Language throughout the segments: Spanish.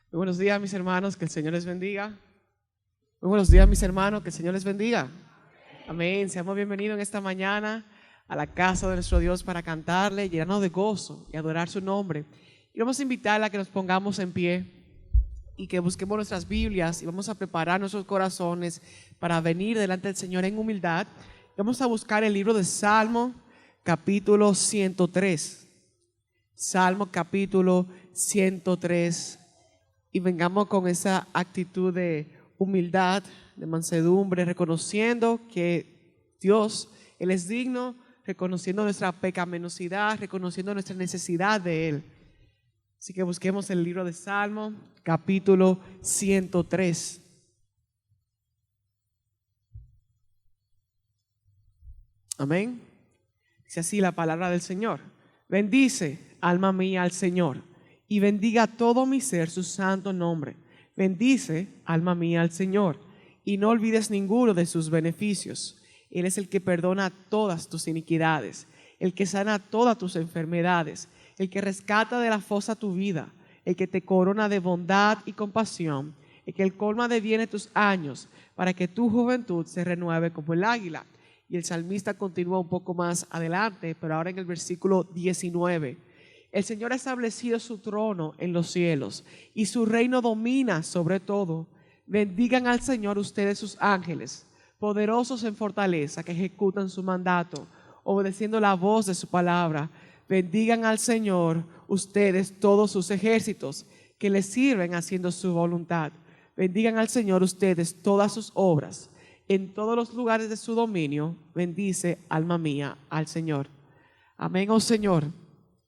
Muy buenos días, mis hermanos, que el Señor les bendiga. Muy buenos días, mis hermanos, que el Señor les bendiga. Amén. Seamos bienvenidos en esta mañana a la casa de nuestro Dios para cantarle, llenarnos de gozo y adorar su nombre. Y vamos a invitarle a que nos pongamos en pie y que busquemos nuestras Biblias y vamos a preparar nuestros corazones para venir delante del Señor en humildad. Vamos a buscar el libro de Salmo, capítulo 103. Salmo, capítulo 103. Y vengamos con esa actitud de humildad, de mansedumbre, reconociendo que Dios, Él es digno, reconociendo nuestra pecaminosidad, reconociendo nuestra necesidad de Él. Así que busquemos el libro de Salmo, capítulo 103. Amén. Dice así la palabra del Señor. Bendice, alma mía, al Señor, y bendiga todo mi ser su santo nombre. Bendice, alma mía, al Señor, y no olvides ninguno de sus beneficios. Él es el que perdona todas tus iniquidades, el que sana todas tus enfermedades, el que rescata de la fosa tu vida, el que te corona de bondad y compasión, el que colma de bienes tus años, para que tu juventud se renueve como el águila. Y el salmista continúa un poco más adelante, pero ahora en el versículo 19. El Señor ha establecido su trono en los cielos y su reino domina sobre todo. Bendigan al Señor ustedes sus ángeles, poderosos en fortaleza, que ejecutan su mandato, obedeciendo la voz de su palabra. Bendigan al Señor ustedes todos sus ejércitos, que le sirven haciendo su voluntad. Bendigan al Señor ustedes todas sus obras. En todos los lugares de su dominio, bendice, alma mía, al Señor. Amén, oh Señor.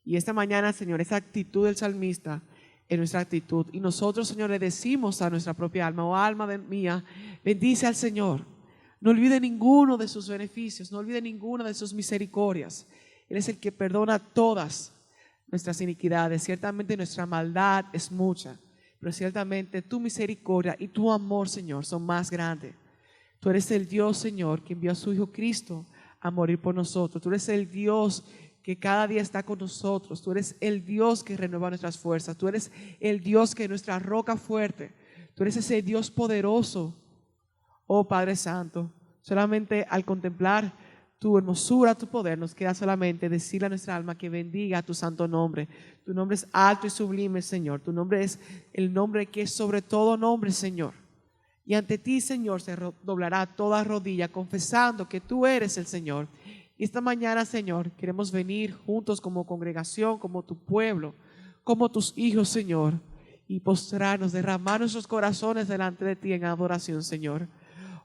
Y esta mañana, Señor, esa actitud del salmista es nuestra actitud. Y nosotros, Señor, le decimos a nuestra propia alma, oh alma mía, bendice al Señor. No olvide ninguno de sus beneficios, no olvide ninguna de sus misericordias. Él es el que perdona todas nuestras iniquidades. Ciertamente nuestra maldad es mucha, pero ciertamente tu misericordia y tu amor, Señor, son más grandes. Tú eres el Dios, Señor, que envió a su Hijo Cristo a morir por nosotros. Tú eres el Dios que cada día está con nosotros. Tú eres el Dios que renueva nuestras fuerzas. Tú eres el Dios que es nuestra roca fuerte. Tú eres ese Dios poderoso, oh Padre Santo. Solamente al contemplar tu hermosura, tu poder, nos queda solamente decirle a nuestra alma que bendiga tu santo nombre. Tu nombre es alto y sublime, Señor. Tu nombre es el nombre que es sobre todo nombre, Señor. Y ante ti, Señor, se doblará toda rodilla confesando que tú eres el Señor. Y esta mañana, Señor, queremos venir juntos como congregación, como tu pueblo, como tus hijos, Señor, y postrarnos, derramar nuestros corazones delante de ti en adoración, Señor.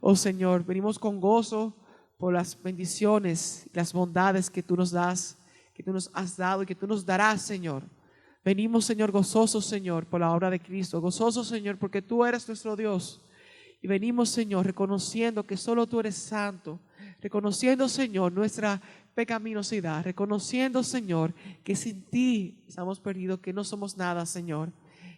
Oh Señor, venimos con gozo por las bendiciones y las bondades que tú nos das, que tú nos has dado y que tú nos darás, Señor. Venimos, Señor, gozosos, Señor, por la obra de Cristo, gozosos, Señor, porque tú eres nuestro Dios. Y venimos, Señor, reconociendo que solo tú eres santo, reconociendo, Señor, nuestra pecaminosidad, reconociendo, Señor, que sin ti estamos perdidos, que no somos nada, Señor.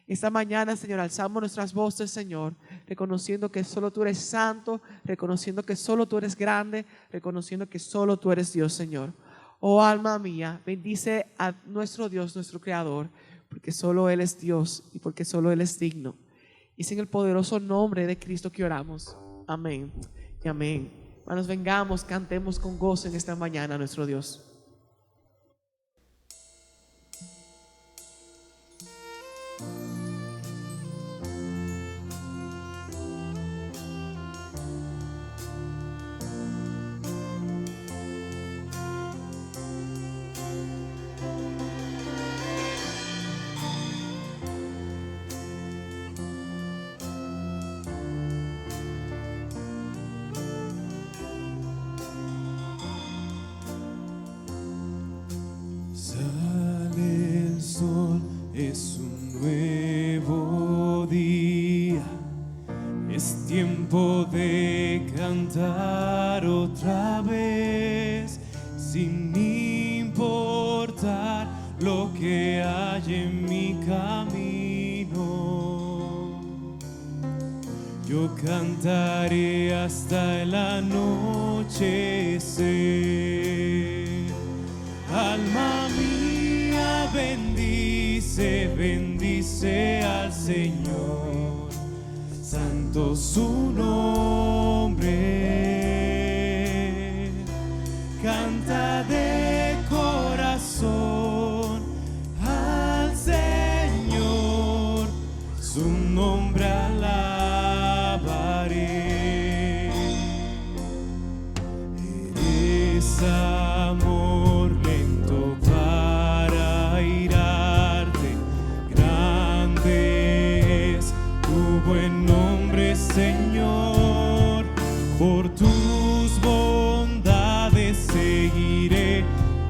Esta mañana, Señor, alzamos nuestras voces, Señor, reconociendo que solo tú eres santo, reconociendo que solo tú eres grande, reconociendo que solo tú eres Dios, Señor. Oh alma mía, bendice a nuestro Dios, nuestro Creador, porque solo Él es Dios y porque solo Él es digno. Y es en el poderoso nombre de Cristo que oramos. Amén y amén. Hermanos, vengamos, cantemos con gozo en esta mañana a nuestro Dios. Es un nuevo día, es tiempo de cantar otra vez, sin importar lo que hay en mi camino. Yo cantaré hasta el anochecer. Alma mía, bendice, bendice al Señor. Señor, santo su nombre. Canta de corazón al Señor, su nombre alabaré. Eres amor lento para irarte, grande es tu buen nombre, Señor. Por tus bondades seguiré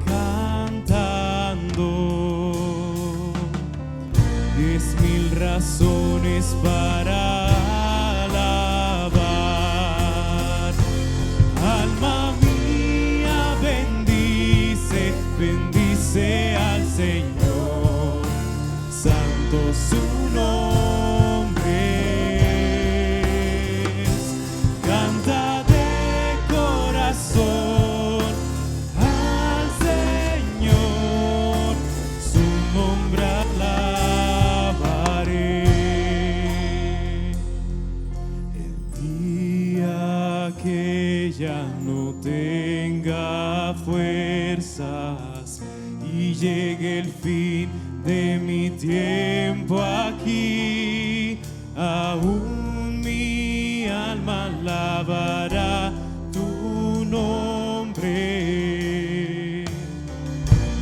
cantando. 10,000 razones para alabar. Alma mía, bendice, bendice al Señor, santo su nombre es. Canta de corazón al Señor, su nombre alabaré. El día que ya no tenga fuerzas y llegue el fin de mi tiempo aquí, aún mi alma alabará tu nombre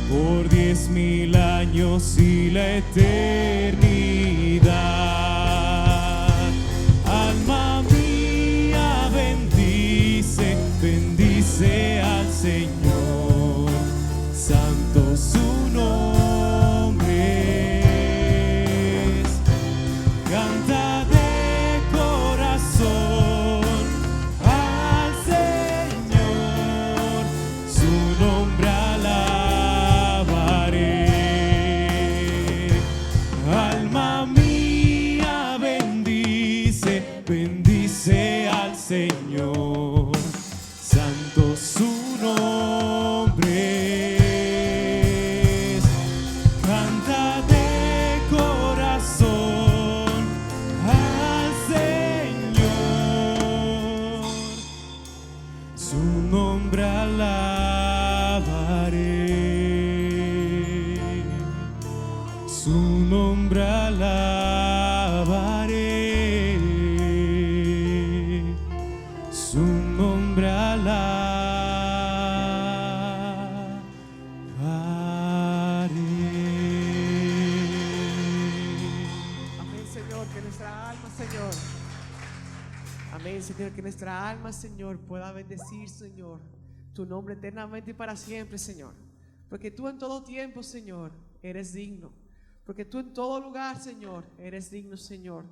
por 10,000 años y la eternidad. Alma mía, bendice, bendice al Señor, santo su nombre es. Canta de corazón al Señor, su nombre alabaré. Alma mía, bendice, bendice al Señor, santo su nombre es. Canta de corazón al Señor, su nombre alabaré, su nombre alabaré, su nombre alabaré. Amén, Señor, que nuestra alma, Señor. Amén, Señor, que nuestra alma, Señor, pueda bendecir, Señor, tu nombre eternamente y para siempre, Señor. Porque tú en todo tiempo, Señor, eres digno. Porque tú en todo lugar, Señor, eres digno, Señor.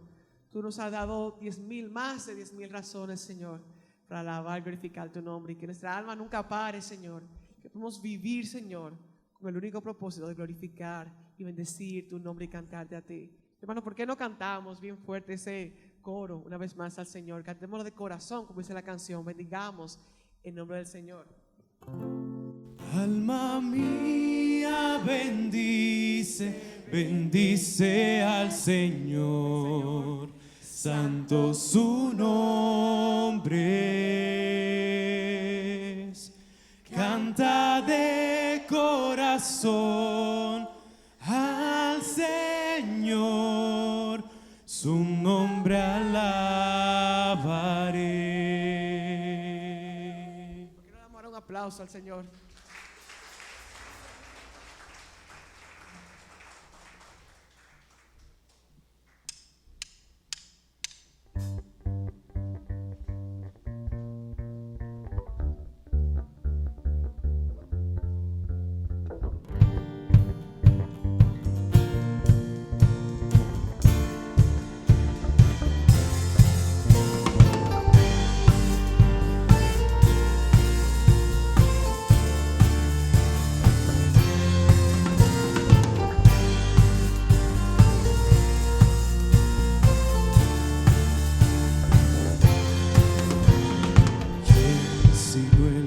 Tú nos has dado 10,000, más de 10,000 razones, Señor, para alabar y glorificar tu nombre. Y que nuestra alma nunca pare, Señor. Que podamos vivir, Señor, con el único propósito de glorificar y bendecir tu nombre y cantarte a ti. Hermano, ¿por qué no cantamos bien fuerte ese coro una vez más al Señor? Cantémoslo de corazón, como dice la canción. Bendigamos en nombre del Señor. Alma mía, bendice, bendice al Señor, santo su nombre es. Canta de corazón al Señor, su nombre alabaré. ¿Por qué no le damos un aplauso al Señor?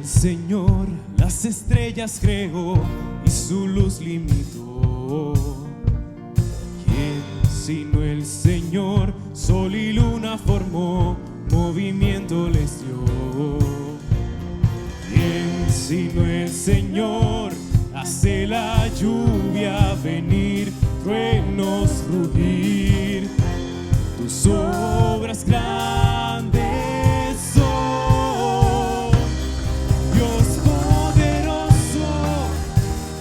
Señor, las estrellas creó y su luz limitó. ¿Quién sino el Señor? sol y luna formó, movimiento les dio. ¿Quién sino el Señor hace la lluvia venir, truenos rugir? Tus obras grandes son, Dios poderoso,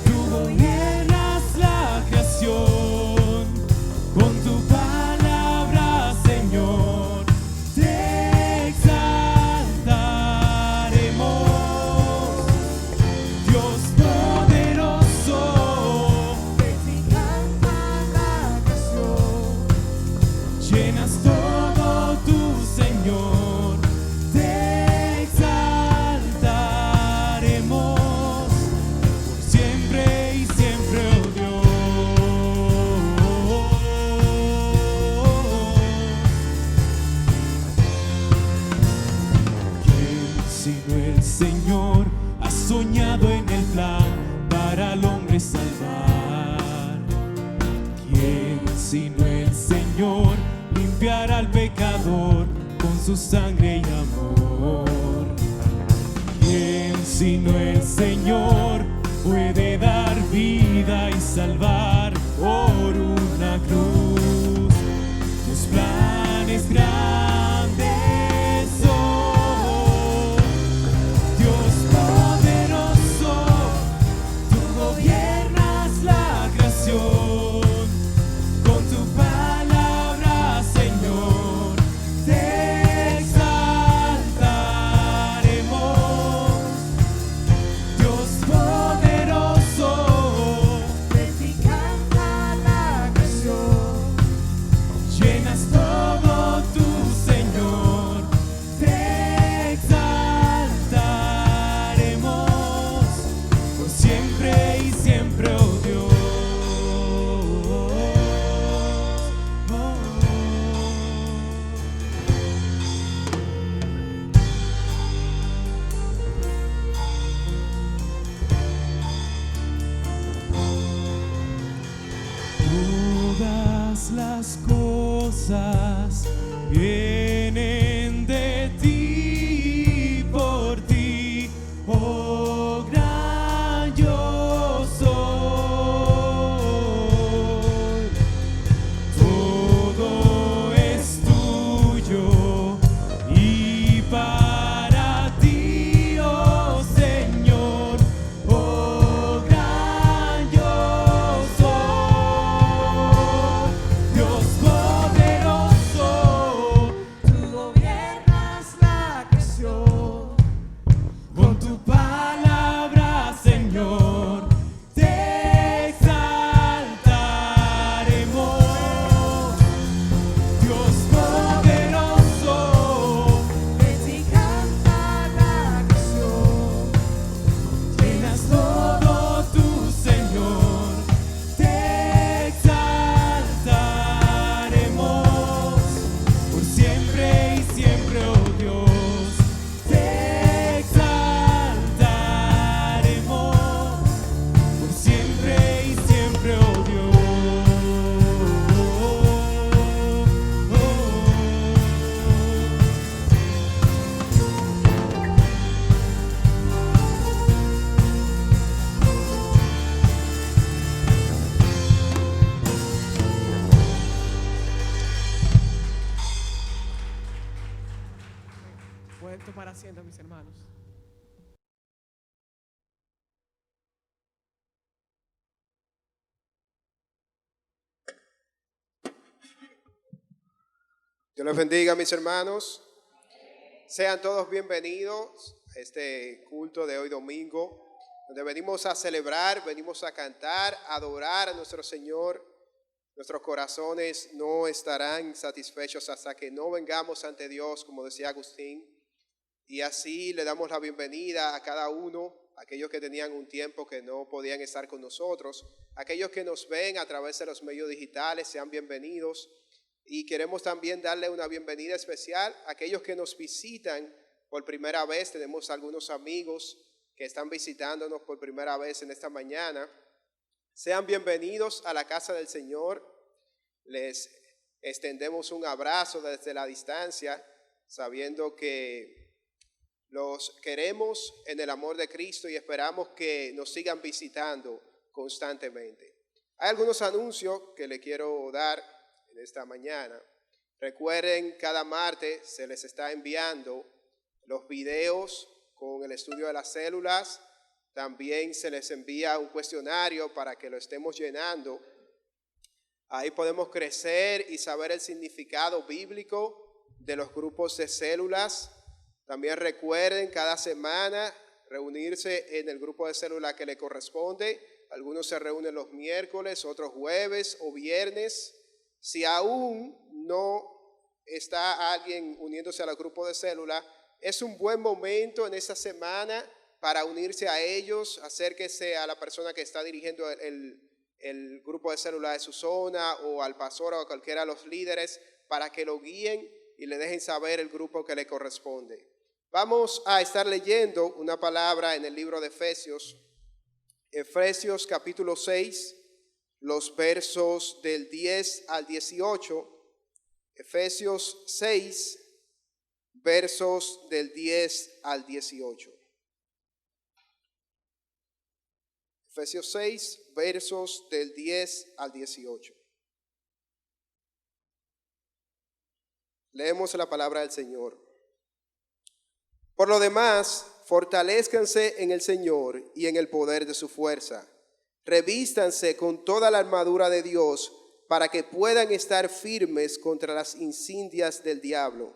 tú gobiernas la creación, con tu palabra, Señor, te exaltaremos. Dios poderoso, de ti canta la creación, llenas todo tú, Señor, te exaltaremos por siempre y siempre, oh Dios. ¿Quién sino el Señor ha soñado en el plan para al hombre salvar? ¿Quién sino el Señor limpiará al pecador con su sangre y amor? ¿Quién sino el Señor puede dar vida y salvar por una cruz? Tus planes grandes son, Dios poderoso, tú gobiernas la creación, con tu palabra, Señor, te exaltaremos. Dios poderoso, de ti canta la creación, llenas todo tú, Señor, te exaltaremos por siempre y siempre, oh Dios. Todas las cosas vienen de ti, por ti, oh gran yo soy. Todo es tuyo y para ti, oh Señor, oh gran yo soy. Dios poderoso, tú gobiernas la creación, con tu palabra, Señor, te exaltaremos. Dios poderoso, de ti canta la creación, llenas todo tú, Señor, te exaltaremos por siempre y siempre, oh Dios, te exaltaremos por siempre y siempre, oh Dios. Pueden tomar asiento, mis hermanos. Dios les bendiga, mis hermanos. Sean todos bienvenidos a este culto de hoy domingo, donde venimos a celebrar, venimos a cantar, a adorar a nuestro Señor. Nuestros corazones no estarán satisfechos hasta que no vengamos ante Dios, como decía Agustín. Y así le damos la bienvenida a cada uno, aquellos que tenían un tiempo que no podían estar con nosotros, aquellos que nos ven a través de los medios digitales, sean bienvenidos. Y queremos también darle una bienvenida especial a aquellos que nos visitan por primera vez. Tenemos algunos amigos que están visitándonos por primera vez en esta mañana. Sean bienvenidos a la casa del Señor. Les extendemos un abrazo desde la distancia, sabiendo que los queremos en el amor de Cristo y esperamos que nos sigan visitando constantemente. Hay algunos anuncios que le quiero dar en esta mañana. Recuerden, cada martes se les está enviando los videos con el estudio de las células. También se les envía un cuestionario para que lo estemos llenando. Ahí podemos crecer y saber el significado bíblico de los grupos de células. También recuerden cada semana reunirse en el grupo de células que le corresponde. Algunos se reúnen los miércoles, otros jueves o viernes. Si aún no está alguien uniéndose al grupo de célula, es un buen momento en esta semana para unirse a ellos. Acérquese a la persona que está dirigiendo el grupo de célula de su zona, o al pastor o a cualquiera de los líderes, para que lo guíen y le dejen saber el grupo que le corresponde. Vamos a estar leyendo una palabra en el libro de Efesios, Efesios capítulo 6, los versos del 10 al 18, Efesios 6, versos del 10 al 18. Efesios 6, versos del 10 al 18. Leemos la palabra del Señor. Por lo demás, fortalézcanse en el Señor y en el poder de su fuerza. Revístanse con toda la armadura de Dios para que puedan estar firmes contra las insidias del diablo.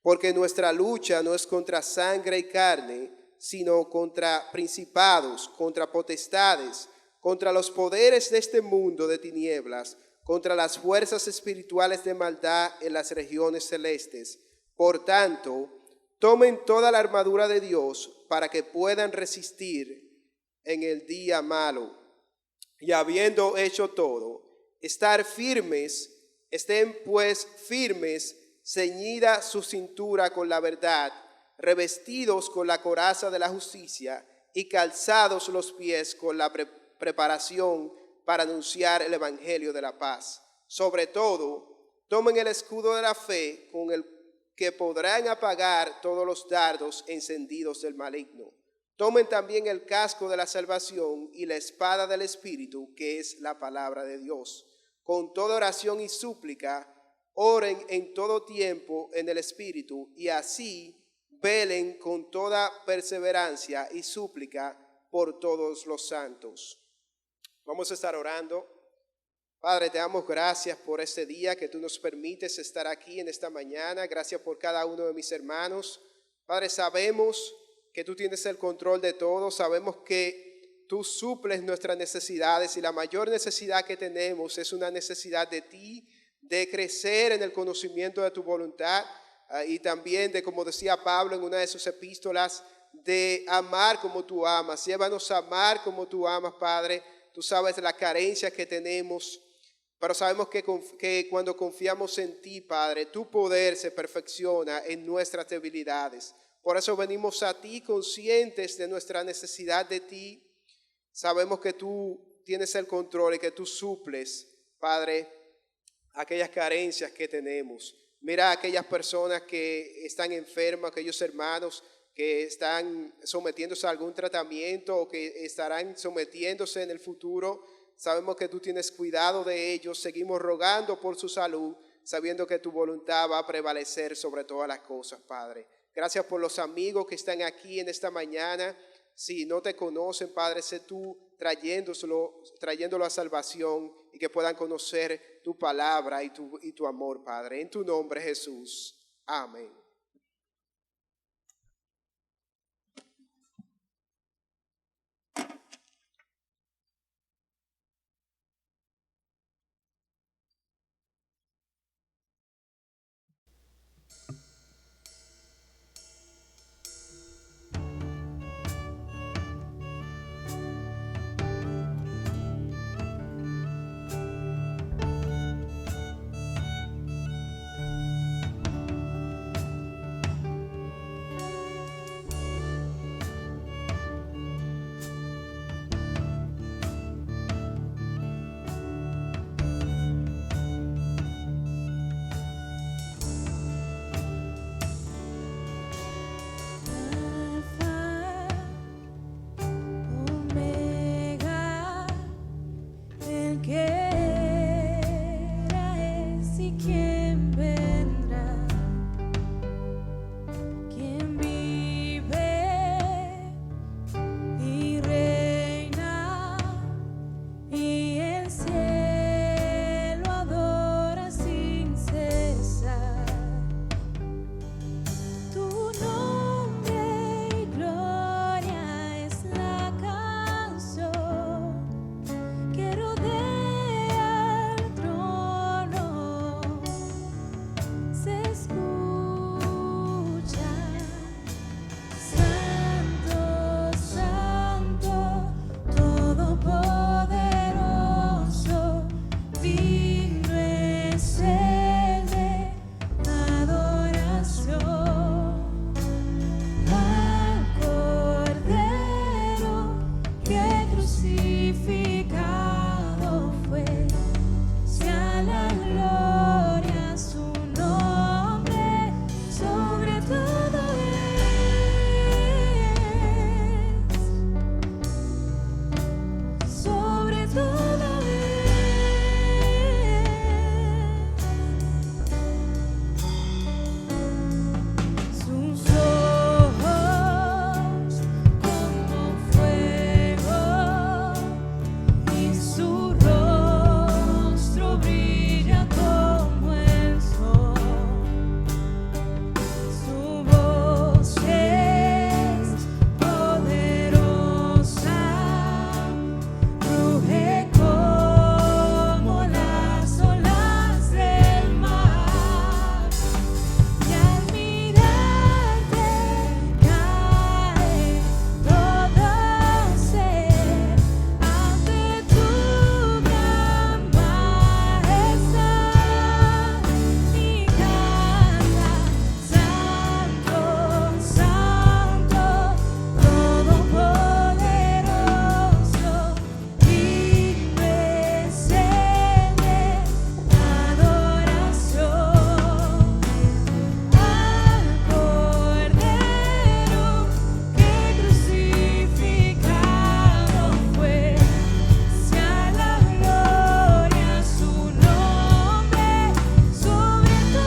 Porque nuestra lucha no es contra sangre y carne, sino contra principados, contra potestades, contra los poderes de este mundo de tinieblas, contra las fuerzas espirituales de maldad en las regiones celestes. Por tanto, tomen toda la armadura de Dios para que puedan resistir en el día malo. Y habiendo hecho todo, estar firmes, estén pues firmes, ceñida su cintura con la verdad, revestidos con la coraza de la justicia y calzados los pies con la preparación para anunciar el evangelio de la paz. Sobre todo, tomen el escudo de la fe con el que podrán apagar todos los dardos encendidos del maligno. Tomen también el casco de la salvación y la espada del Espíritu, que es la palabra de Dios. Con toda oración y súplica, oren en todo tiempo en el Espíritu, y así velen con toda perseverancia y súplica por todos los santos. Vamos a estar orando. Padre, te damos gracias por este día que tú nos permites estar aquí en esta mañana. Gracias por cada uno de mis hermanos. Padre, sabemos que tú tienes el control de todo. Sabemos que tú suples nuestras necesidades, y la mayor necesidad que tenemos es una necesidad de ti, de crecer en el conocimiento de tu voluntad, y también de, como decía Pablo en una de sus epístolas, de amar como tú amas. Llévanos a amar como tú amas, Padre. Tú sabes la carencia que tenemos, pero sabemos que cuando confiamos en ti, Padre, tu poder se perfecciona en nuestras debilidades. Por eso venimos a ti conscientes de nuestra necesidad de ti. Sabemos que tú tienes el control y que tú suples, Padre, aquellas carencias que tenemos. Mira a aquellas personas que están enfermas, aquellos hermanos que están sometiéndose a algún tratamiento o que estarán sometiéndose en el futuro. Sabemos que tú tienes cuidado de ellos. Seguimos rogando por su salud, sabiendo que tu voluntad va a prevalecer sobre todas las cosas, Padre. Gracias por los amigos que están aquí en esta mañana. Si no te conocen, Padre, sé tú trayéndolo a salvación, y que puedan conocer tu palabra y tu amor, Padre. En tu nombre, Jesús. Amén. crucificado fue, sea la gloria su nombre, sobre todo sobre todo sus ojos como fuego y su rostro brilla como el sol. Su voz es poderosa, ruge como las olas del mar, y al mirarte cae todo ser ante tu gran majestad, y canta: Santo, Santo, Todopoderoso, digno es el de adoración al Cordero que crucificado fue, sea la gloria su nombre, sobre todo sobre todo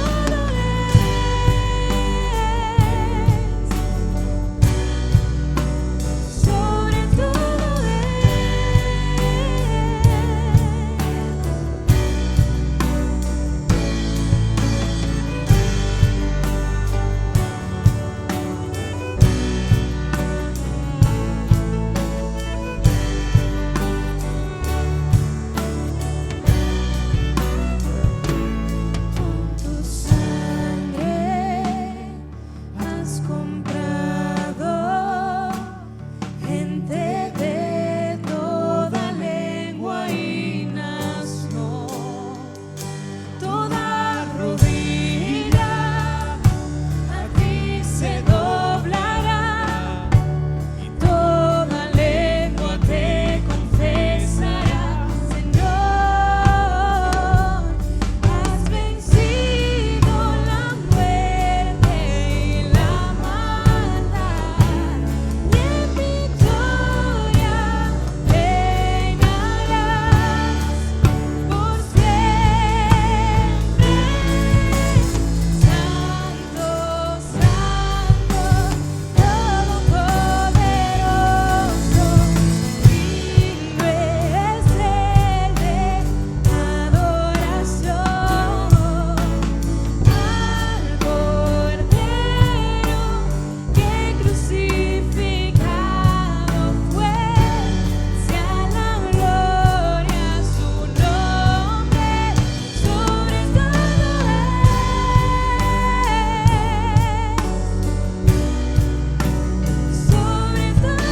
Con tu sangre has comprado gente de toda lengua y nación. Toda rodilla a ti se doblará, y toda lengua te confesará: Señor, has vencido la muerte y la maldad, y en victoria reinarás por siempre. Santo, Santo, Todopoderoso, digno es el de adoración al Cordero que crucificado fue, sea la gloria su nombre, sobre todo sobre todo nombre, sobre nombre,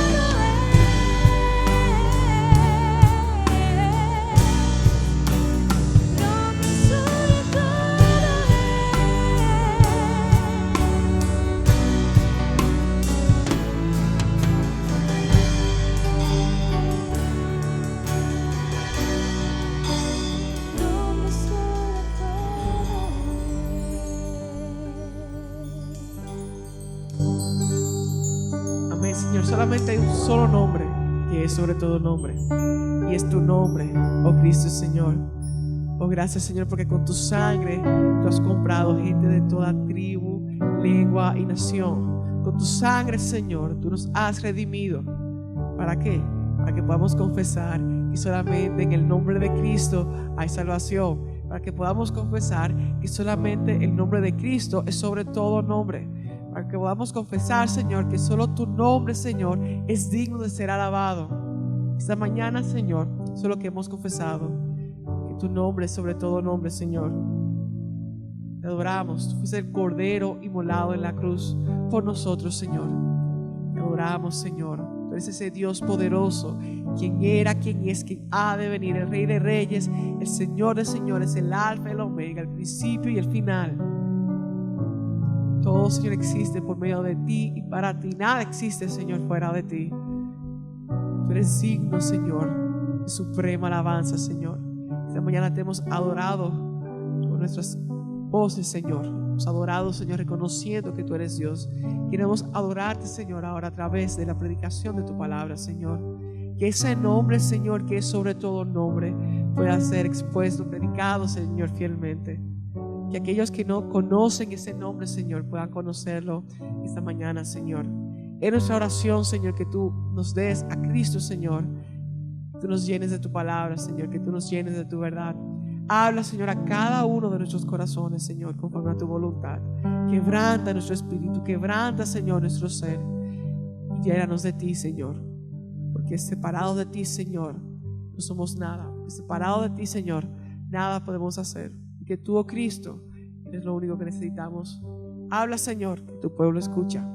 sobre Amén, Señor. Solamente hay un solo nombre que es sobre todo nombre, y es tu nombre, oh Cristo, Señor. Oh, gracias, Señor, porque con tu sangre tú has comprado gente de toda tribu, lengua y nación. Con tu sangre, Señor, tú nos has redimido. ¿Para qué? Para que podamos confesar que solamente en el nombre de Cristo hay salvación. Para que podamos confesar que solamente el nombre de Cristo es sobre todo nombre. Para que podamos confesar, Señor, que solo tu nombre, Señor, es digno de ser alabado. Esta mañana, Señor, eso es lo que hemos confesado, que tu nombre es sobre todo nombre, Señor. Te adoramos. Tú fuiste el Cordero inmolado en la cruz por nosotros, Señor. Te adoramos, Señor. Tú eres ese Dios poderoso, quien era, quien es, quien ha de venir, el Rey de Reyes, el Señor de señores, el Alfa y el Omega, el principio y el final. Todo, Señor, existe por medio de ti y para ti. Nada existe, Señor, fuera de ti. Tú eres digno, Señor, de suprema alabanza, Señor. Esta mañana te hemos adorado con nuestras voces, Señor. Hemos adorado, Señor, reconociendo que tú eres Dios. Queremos adorarte, Señor, ahora a través de la predicación de tu palabra, Señor. Que ese nombre, Señor, que es sobre todo nombre, pueda ser expuesto, predicado, Señor, fielmente. Que aquellos que no conocen ese nombre, Señor, puedan conocerlo esta mañana, Señor. Es nuestra oración, Señor, que tú nos des a Cristo, Señor. Tú nos llenes de tu palabra, Señor, que tú nos llenes de tu verdad. Habla, Señor, a cada uno de nuestros corazones, Señor, conforme a tu voluntad. Quebranta nuestro espíritu, quebranta, Señor, nuestro ser. Y llénanos de ti, Señor. Porque separados de ti, Señor, no somos nada. Separados de ti, Señor, nada podemos hacer. Y que tú, oh Cristo, eres lo único que necesitamos. Habla, Señor, que tu pueblo escucha.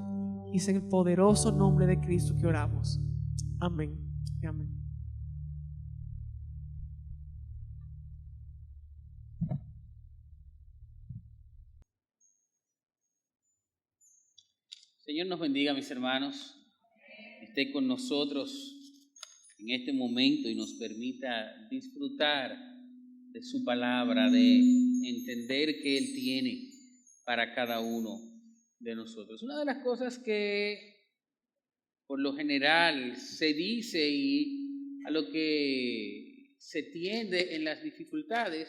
Y es en el poderoso nombre de Cristo que oramos. Amén y amén. Señor nos bendiga, mis hermanos, esté con nosotros en este momento y nos permita disfrutar de su palabra, de entender que Él tiene para cada uno de nosotros. Una de las cosas que por lo general se dice y a lo que se tiende en las dificultades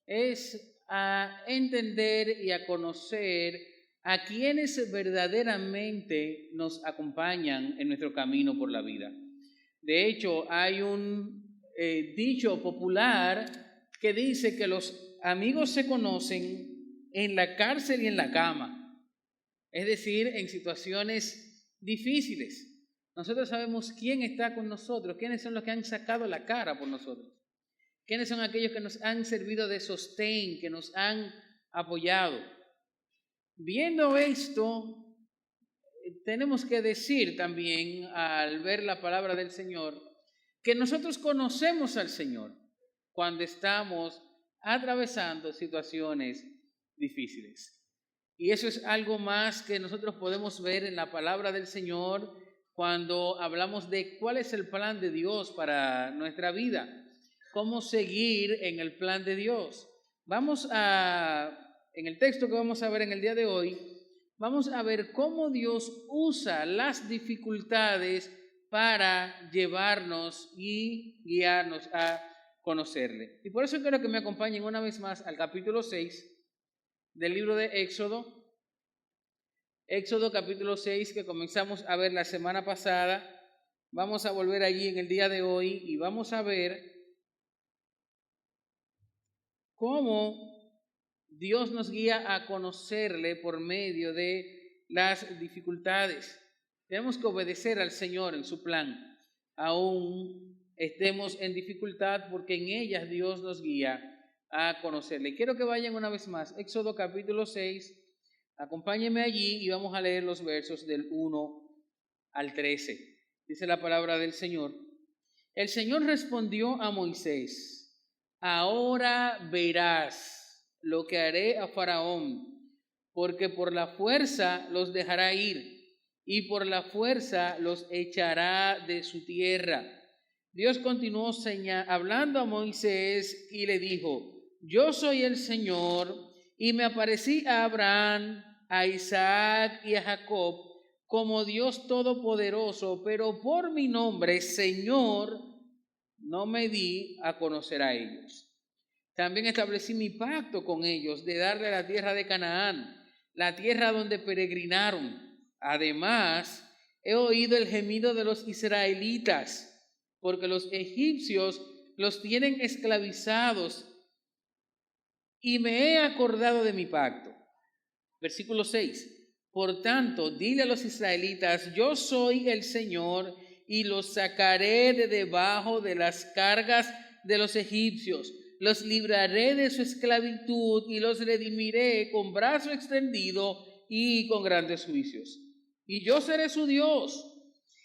es a entender y a conocer a quienes verdaderamente nos acompañan en nuestro camino por la vida. De hecho, hay un dicho popular que dice que los amigos se conocen en la cárcel y en la cama, es decir, en situaciones difíciles. Nosotros sabemos quién está con nosotros, quiénes son los que han sacado la cara por nosotros, quiénes son aquellos que nos han servido de sostén, que nos han apoyado. Viendo esto, tenemos que decir también, al ver la palabra del Señor, que nosotros conocemos al Señor cuando estamos atravesando situaciones difíciles. Y eso es algo más que nosotros podemos ver en la palabra del Señor cuando hablamos de cuál es el plan de Dios para nuestra vida, cómo seguir en el plan de Dios. En el texto que vamos a ver en el día de hoy, vamos a ver cómo Dios usa las dificultades para llevarnos y guiarnos a conocerle. Y por eso quiero que me acompañen una vez más al capítulo 6 del libro de Éxodo. Éxodo capítulo 6 que comenzamos a ver la semana pasada. Vamos a volver allí en el día de hoy y vamos a ver cómo Dios nos guía a conocerle por medio de las dificultades. Tenemos que obedecer al Señor en su plan, aún estemos en dificultad, porque en ellas Dios nos guía a conocerle. Quiero que vayan una vez más, Éxodo capítulo 6, acompáñenme allí y vamos a leer los versos del 1 al 13. Dice la palabra del Señor. El Señor respondió a Moisés: ahora verás lo que haré a Faraón, porque por la fuerza los dejará ir y por la fuerza los echará de su tierra. Dios continuó hablando a Moisés y le dijo: yo soy el Señor, y me aparecí a Abraham, a Isaac y a Jacob como Dios todopoderoso, pero por mi nombre, Señor, no me di a conocer a ellos. También establecí mi pacto con ellos de darle la tierra de Canaán, la tierra donde peregrinaron. Además, he oído el gemido de los israelitas, porque los egipcios los tienen esclavizados, y me he acordado de mi pacto. Versículo 6. Por tanto, dile a los israelitas: yo soy el Señor, y los sacaré de debajo de las cargas de los egipcios. Los libraré de su esclavitud y los redimiré con brazo extendido y con grandes juicios. Y yo seré su Dios.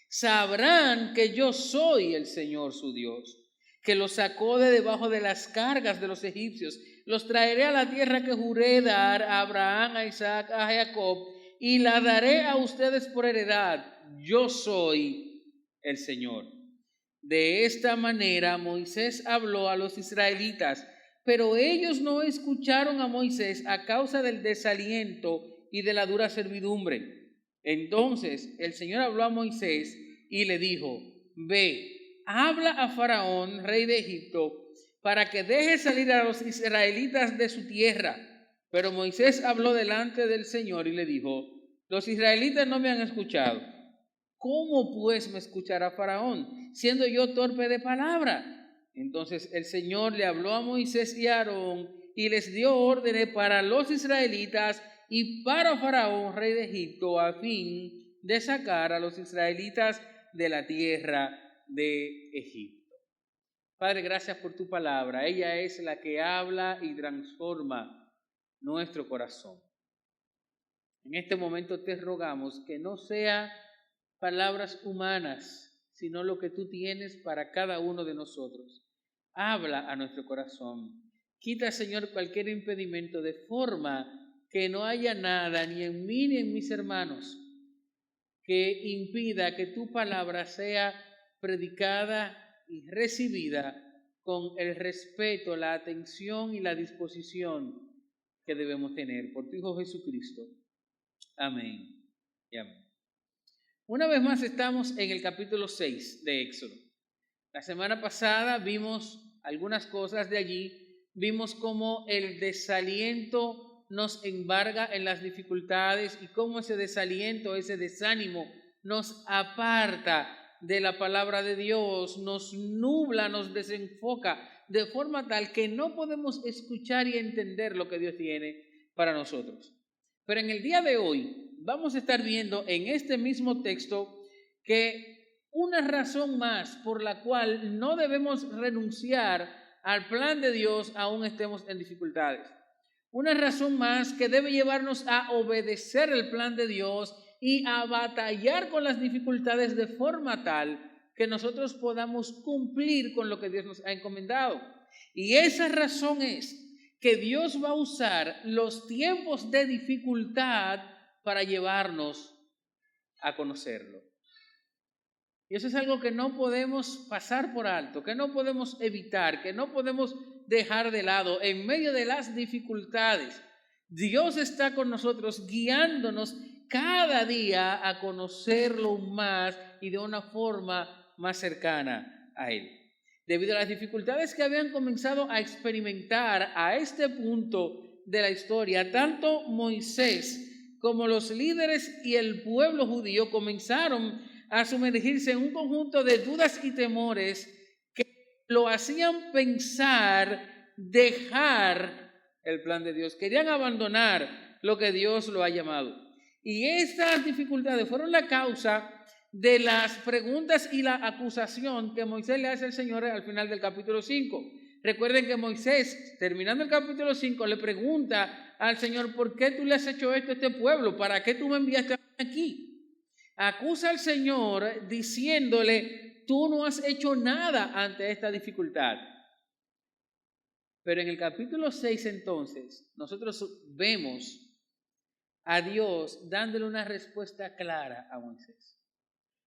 Sabrán que yo soy el Señor su Dios, que los sacó de debajo de las cargas de los egipcios. Los traeré a la tierra que juré dar a Abraham, a Isaac, a Jacob, y la daré a ustedes por heredad. Yo soy el Señor. De esta manera Moisés habló a los israelitas, pero ellos no escucharon a Moisés a causa del desaliento y de la dura servidumbre. Entonces el Señor habló a Moisés y le dijo: Ve, habla a Faraón, rey de Egipto, para que deje salir a los israelitas de su tierra. Pero Moisés habló delante del Señor y le dijo: Los israelitas no me han escuchado. ¿Cómo pues me escuchará Faraón, siendo yo torpe de palabra? Entonces el Señor le habló a Moisés y a Aarón y les dio órdenes para los israelitas y para Faraón, rey de Egipto, a fin de sacar a los israelitas de la tierra de Egipto. Padre, gracias por tu palabra. Ella es la que habla y transforma nuestro corazón. En este momento te rogamos que no sea palabras humanas, sino lo que tú tienes para cada uno de nosotros. Habla a nuestro corazón. Quita, Señor, cualquier impedimento, de forma que no haya nada, ni en mí ni en mis hermanos, que impida que tu palabra sea predicada y recibida con el respeto, la atención y la disposición que debemos tener. Por tu Hijo Jesucristo. Amén y amén. Una vez más estamos en el capítulo 6 de Éxodo. La semana pasada vimos algunas cosas de allí. Vimos cómo el desaliento nos embarga en las dificultades y cómo ese desaliento, ese desánimo nos aparta de la palabra de Dios, nos nubla, nos desenfoca de forma tal que no podemos escuchar y entender lo que Dios tiene para nosotros. Pero en el día de hoy vamos a estar viendo en este mismo texto que una razón más por la cual no debemos renunciar al plan de Dios aún estemos en dificultades. Una razón más que debe llevarnos a obedecer el plan de Dios y a batallar con las dificultades de forma tal que nosotros podamos cumplir con lo que Dios nos ha encomendado. Y esa razón es que Dios va a usar los tiempos de dificultad para llevarnos a conocerlo. Y eso es algo que no podemos pasar por alto, que no podemos evitar, que no podemos dejar de lado. En medio de las dificultades, Dios está con nosotros, guiándonos cada día a conocerlo más y de una forma más cercana a Él. Debido a las dificultades que habían comenzado a experimentar a este punto de la historia, tanto Moisés como los líderes y el pueblo judío comenzaron a sumergirse en un conjunto de dudas y temores que lo hacían pensar dejar el plan de Dios. Querían abandonar lo que Dios lo ha llamado. Y estas dificultades fueron la causa de las preguntas y la acusación que Moisés le hace al Señor al final del capítulo 5. Recuerden que Moisés, terminando el capítulo 5, le pregunta al Señor: ¿por qué tú le has hecho esto a este pueblo? ¿Para qué tú me enviaste aquí? Acusa al Señor diciéndole: tú no has hecho nada ante esta dificultad. Pero en el capítulo 6 entonces, nosotros vemos a Dios dándole una respuesta clara a Moisés.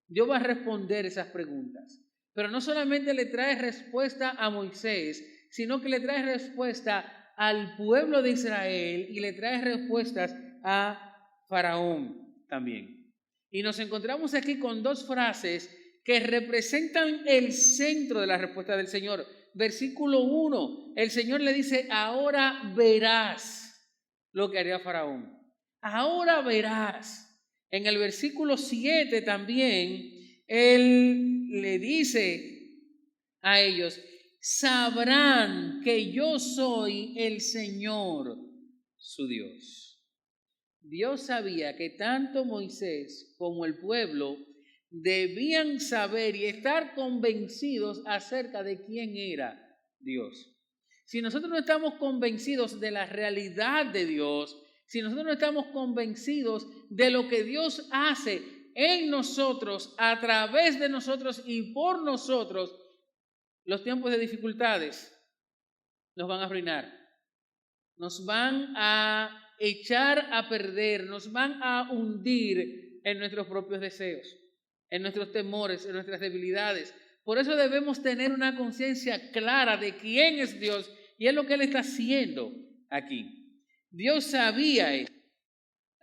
Dios va a responder esas preguntas, pero no solamente le trae respuesta a Moisés, sino que le trae respuesta al pueblo de Israel y le trae respuestas a Faraón también. Y nos encontramos aquí con dos frases que representan el centro de la respuesta del Señor. Versículo 1, el Señor le dice: ahora verás lo que haría Faraón. Ahora verás. En el versículo 7 también, Él le dice a ellos: sabrán que yo soy el Señor, su Dios. Dios sabía que tanto Moisés como el pueblo debían saber y estar convencidos acerca de quién era Dios. Si nosotros no estamos convencidos de la realidad de Dios, si nosotros no estamos convencidos de lo que Dios hace en nosotros, a través de nosotros y por nosotros, los tiempos de dificultades nos van a arruinar, nos van a echar a perder, nos van a hundir en nuestros propios deseos, en nuestros temores, en nuestras debilidades. Por eso debemos tener una conciencia clara de quién es Dios y es lo que Él está haciendo aquí. Dios sabía esto.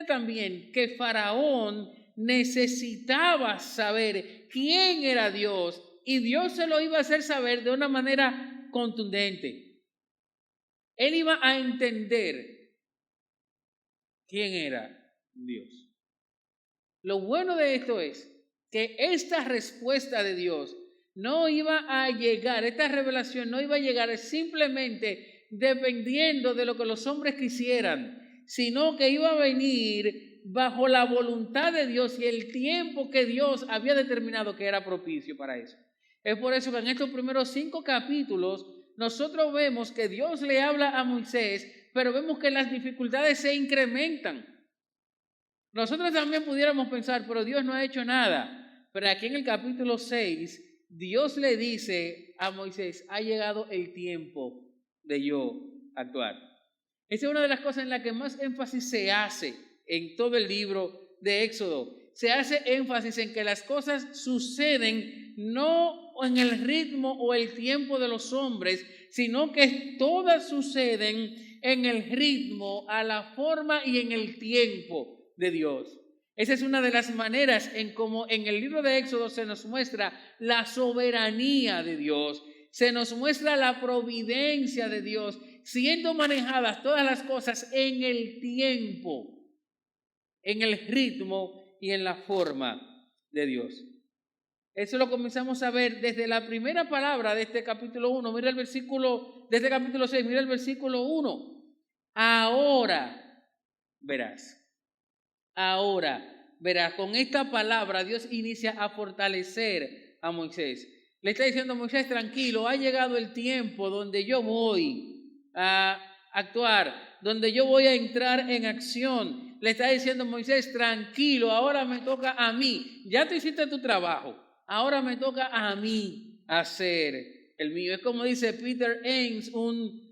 También que Faraón necesitaba saber quién era Dios y Dios se lo iba a hacer saber de una manera contundente. Él iba a entender quién era Dios. Lo bueno de esto es que esta respuesta de Dios no iba a llegar, esta revelación no iba a llegar simplemente dependiendo de lo que los hombres quisieran, sino que iba a venir bajo la voluntad de Dios y el tiempo que Dios había determinado que era propicio para eso. Es por eso que en estos primeros 5 capítulos nosotros vemos que Dios le habla a Moisés, pero vemos que las dificultades se incrementan. Nosotros también pudiéramos pensar, pero Dios no ha hecho nada. Pero aquí en el capítulo 6, Dios le dice a Moisés, ha llegado el tiempo de yo actuar. Esa es una de las cosas en las que más énfasis se hace en todo el libro de Éxodo. Se hace énfasis en que las cosas suceden no en el ritmo o el tiempo de los hombres, sino que todas suceden en el ritmo, a la forma y en el tiempo de Dios. Esa es una de las maneras en cómo en el libro de Éxodo se nos muestra la soberanía de Dios, se nos muestra la providencia de Dios, siendo manejadas todas las cosas en el tiempo, en el ritmo y en la forma de Dios. Eso lo comenzamos a ver desde la primera palabra de este capítulo 1. Mira el versículo, de este capítulo 6, mira el versículo 1. Ahora verás. Ahora verás. Con esta palabra Dios inicia a fortalecer a Moisés. Le está diciendo a Moisés, tranquilo, ha llegado el tiempo donde yo voy a actuar, donde yo voy a entrar en acción. Le está diciendo Moisés, tranquilo, ahora me toca a mí. Ya tú hiciste tu trabajo, ahora me toca a mí hacer el mío. Es como dice Peter Enns, un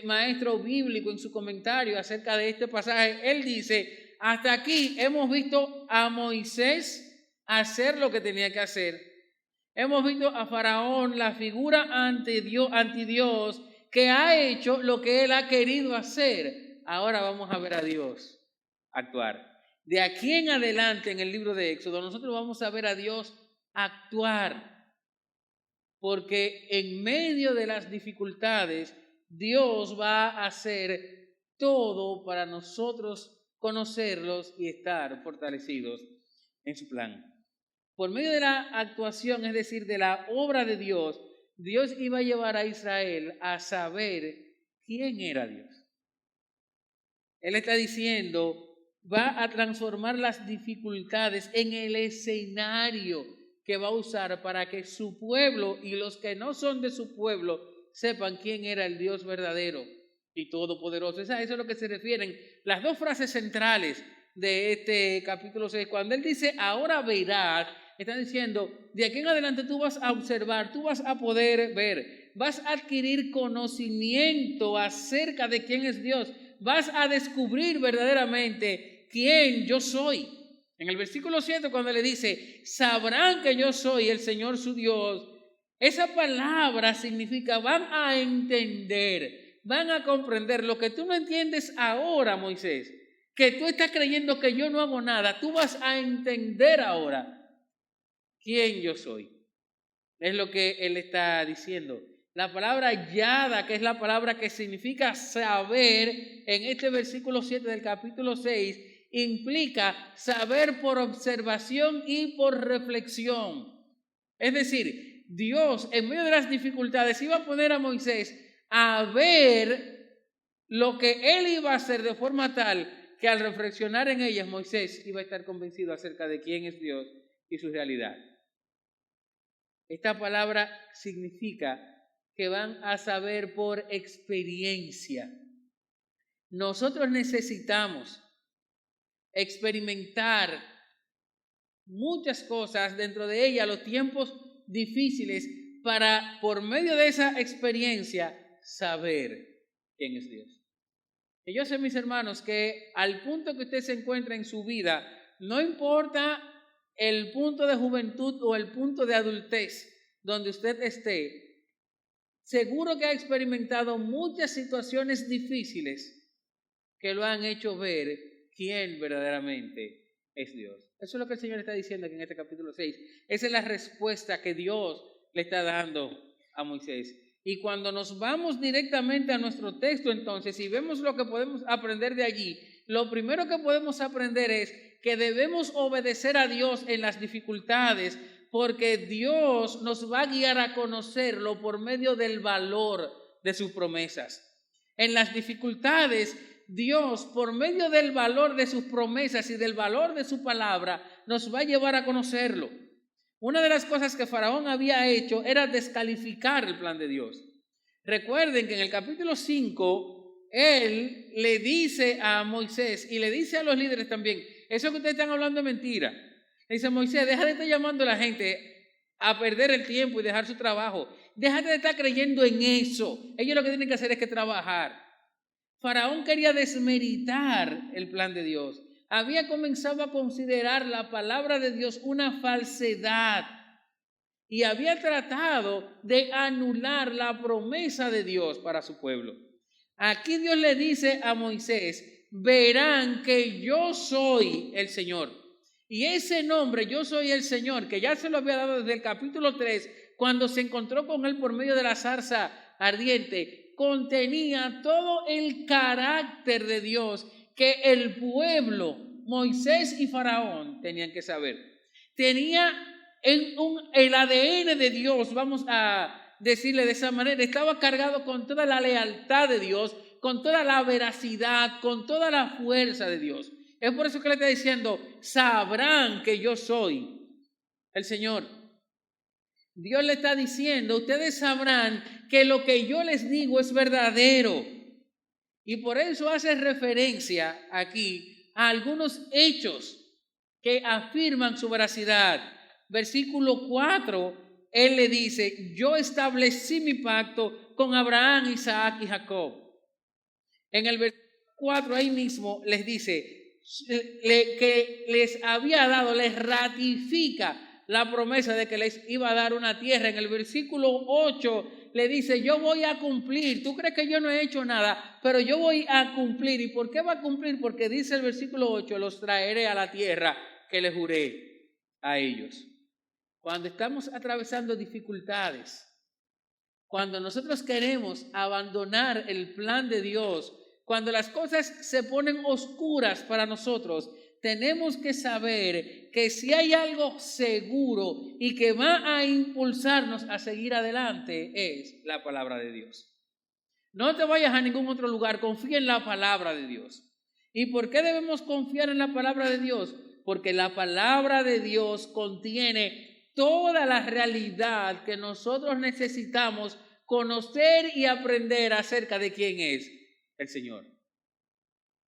maestro bíblico, en su comentario acerca de este pasaje. Él dice, hasta aquí hemos visto a Moisés hacer lo que tenía que hacer. Hemos visto a Faraón, la figura ante Dios, que ha hecho lo que él ha querido hacer. Ahora vamos a ver a Dios actuar. De aquí en adelante en el libro de Éxodo nosotros vamos a ver a Dios actuar, porque en medio de las dificultades Dios va a hacer todo para nosotros conocerlos y estar fortalecidos en su plan. Por medio de la actuación, es decir, de la obra de Dios, Dios iba a llevar a Israel a saber quién era Dios. Él está diciendo, va a transformar las dificultades en el escenario que va a usar para que su pueblo y los que no son de su pueblo sepan quién era el Dios verdadero y todopoderoso. Eso es a lo que se refieren las dos frases centrales de este capítulo 6. Cuando él dice, ahora verás, está diciendo, de aquí en adelante tú vas a observar, tú vas a poder ver, vas a adquirir conocimiento acerca de quién es Dios, vas a descubrir verdaderamente quién yo soy. En el versículo 7, cuando le dice, sabrán que yo soy el Señor su Dios, esa palabra significa, van a entender, van a comprender lo que tú no entiendes ahora, Moisés, que tú estás creyendo que yo no hago nada, tú vas a entender ahora quién yo soy. Es lo que él está diciendo. La palabra yada, que es la palabra que significa saber, en este versículo 7 del capítulo 6, implica saber por observación y por reflexión. Es decir, Dios en medio de las dificultades iba a poner a Moisés a ver lo que él iba a hacer de forma tal que al reflexionar en ellas Moisés iba a estar convencido acerca de quién es Dios y su realidad. Esta palabra significa que van a saber por experiencia. Nosotros necesitamos experimentar muchas cosas, dentro de ellas los tiempos difíciles, para por medio de esa experiencia saber quién es Dios. Y yo sé, mis hermanos, que al punto que usted se encuentra en su vida, no importa el punto de juventud o el punto de adultez, donde usted esté, seguro que ha experimentado muchas situaciones difíciles que lo han hecho ver quién verdaderamente es Dios. Eso es lo que el Señor está diciendo aquí en este capítulo 6. Esa es la respuesta que Dios le está dando a Moisés. Y cuando nos vamos directamente a nuestro texto entonces y vemos lo que podemos aprender de allí, lo primero que podemos aprender es que debemos obedecer a Dios en las dificultades, porque Dios nos va a guiar a conocerlo por medio del valor de sus promesas. En las dificultades, Dios, por medio del valor de sus promesas y del valor de su palabra, nos va a llevar a conocerlo. Una de las cosas que Faraón había hecho era descalificar el plan de Dios. Recuerden que en el capítulo 5, él le dice a Moisés y le dice a los líderes también, eso que ustedes están hablando es mentira. Le dice, Moisés, deja de estar llamando a la gente a perder el tiempo y dejar su trabajo. Déjate de estar creyendo en eso. Ellos lo que tienen que hacer es que trabajar. Faraón quería desmeritar el plan de Dios. Había comenzado a considerar la palabra de Dios una falsedad y había tratado de anular la promesa de Dios para su pueblo. Aquí Dios le dice a Moisés, verán que yo soy el Señor. Y ese nombre, yo soy el Señor, que ya se lo había dado desde el capítulo 3, cuando se encontró con él por medio de la zarza ardiente, contenía todo el carácter de Dios que el pueblo, Moisés y Faraón, tenían que saber. Tenía el ADN de Dios, vamos a decirle de esa manera, estaba cargado con toda la lealtad de Dios, con toda la veracidad, con toda la fuerza de Dios. Es por eso que le está diciendo, sabrán que yo soy el Señor. Dios le está diciendo, ustedes sabrán que lo que yo les digo es verdadero. Y por eso hace referencia aquí a algunos hechos que afirman su veracidad. Versículo 4, él le dice, yo establecí mi pacto con Abraham, Isaac y Jacob. En el versículo 4 ahí mismo les dice que les había dado, les ratifica la promesa de que les iba a dar una tierra. En el versículo 8 le dice, yo voy a cumplir. Tú crees que yo no he hecho nada, pero yo voy a cumplir. ¿Y por qué va a cumplir? Porque dice el versículo 8, los traeré a la tierra que les juré a ellos. Cuando estamos atravesando dificultades, cuando nosotros queremos abandonar el plan de Dios, cuando las cosas se ponen oscuras para nosotros, tenemos que saber que si hay algo seguro y que va a impulsarnos a seguir adelante es la palabra de Dios. No te vayas a ningún otro lugar, confía en la palabra de Dios. ¿Y por qué debemos confiar en la palabra de Dios? Porque la palabra de Dios contiene toda la realidad que nosotros necesitamos conocer y aprender acerca de quién es el Señor.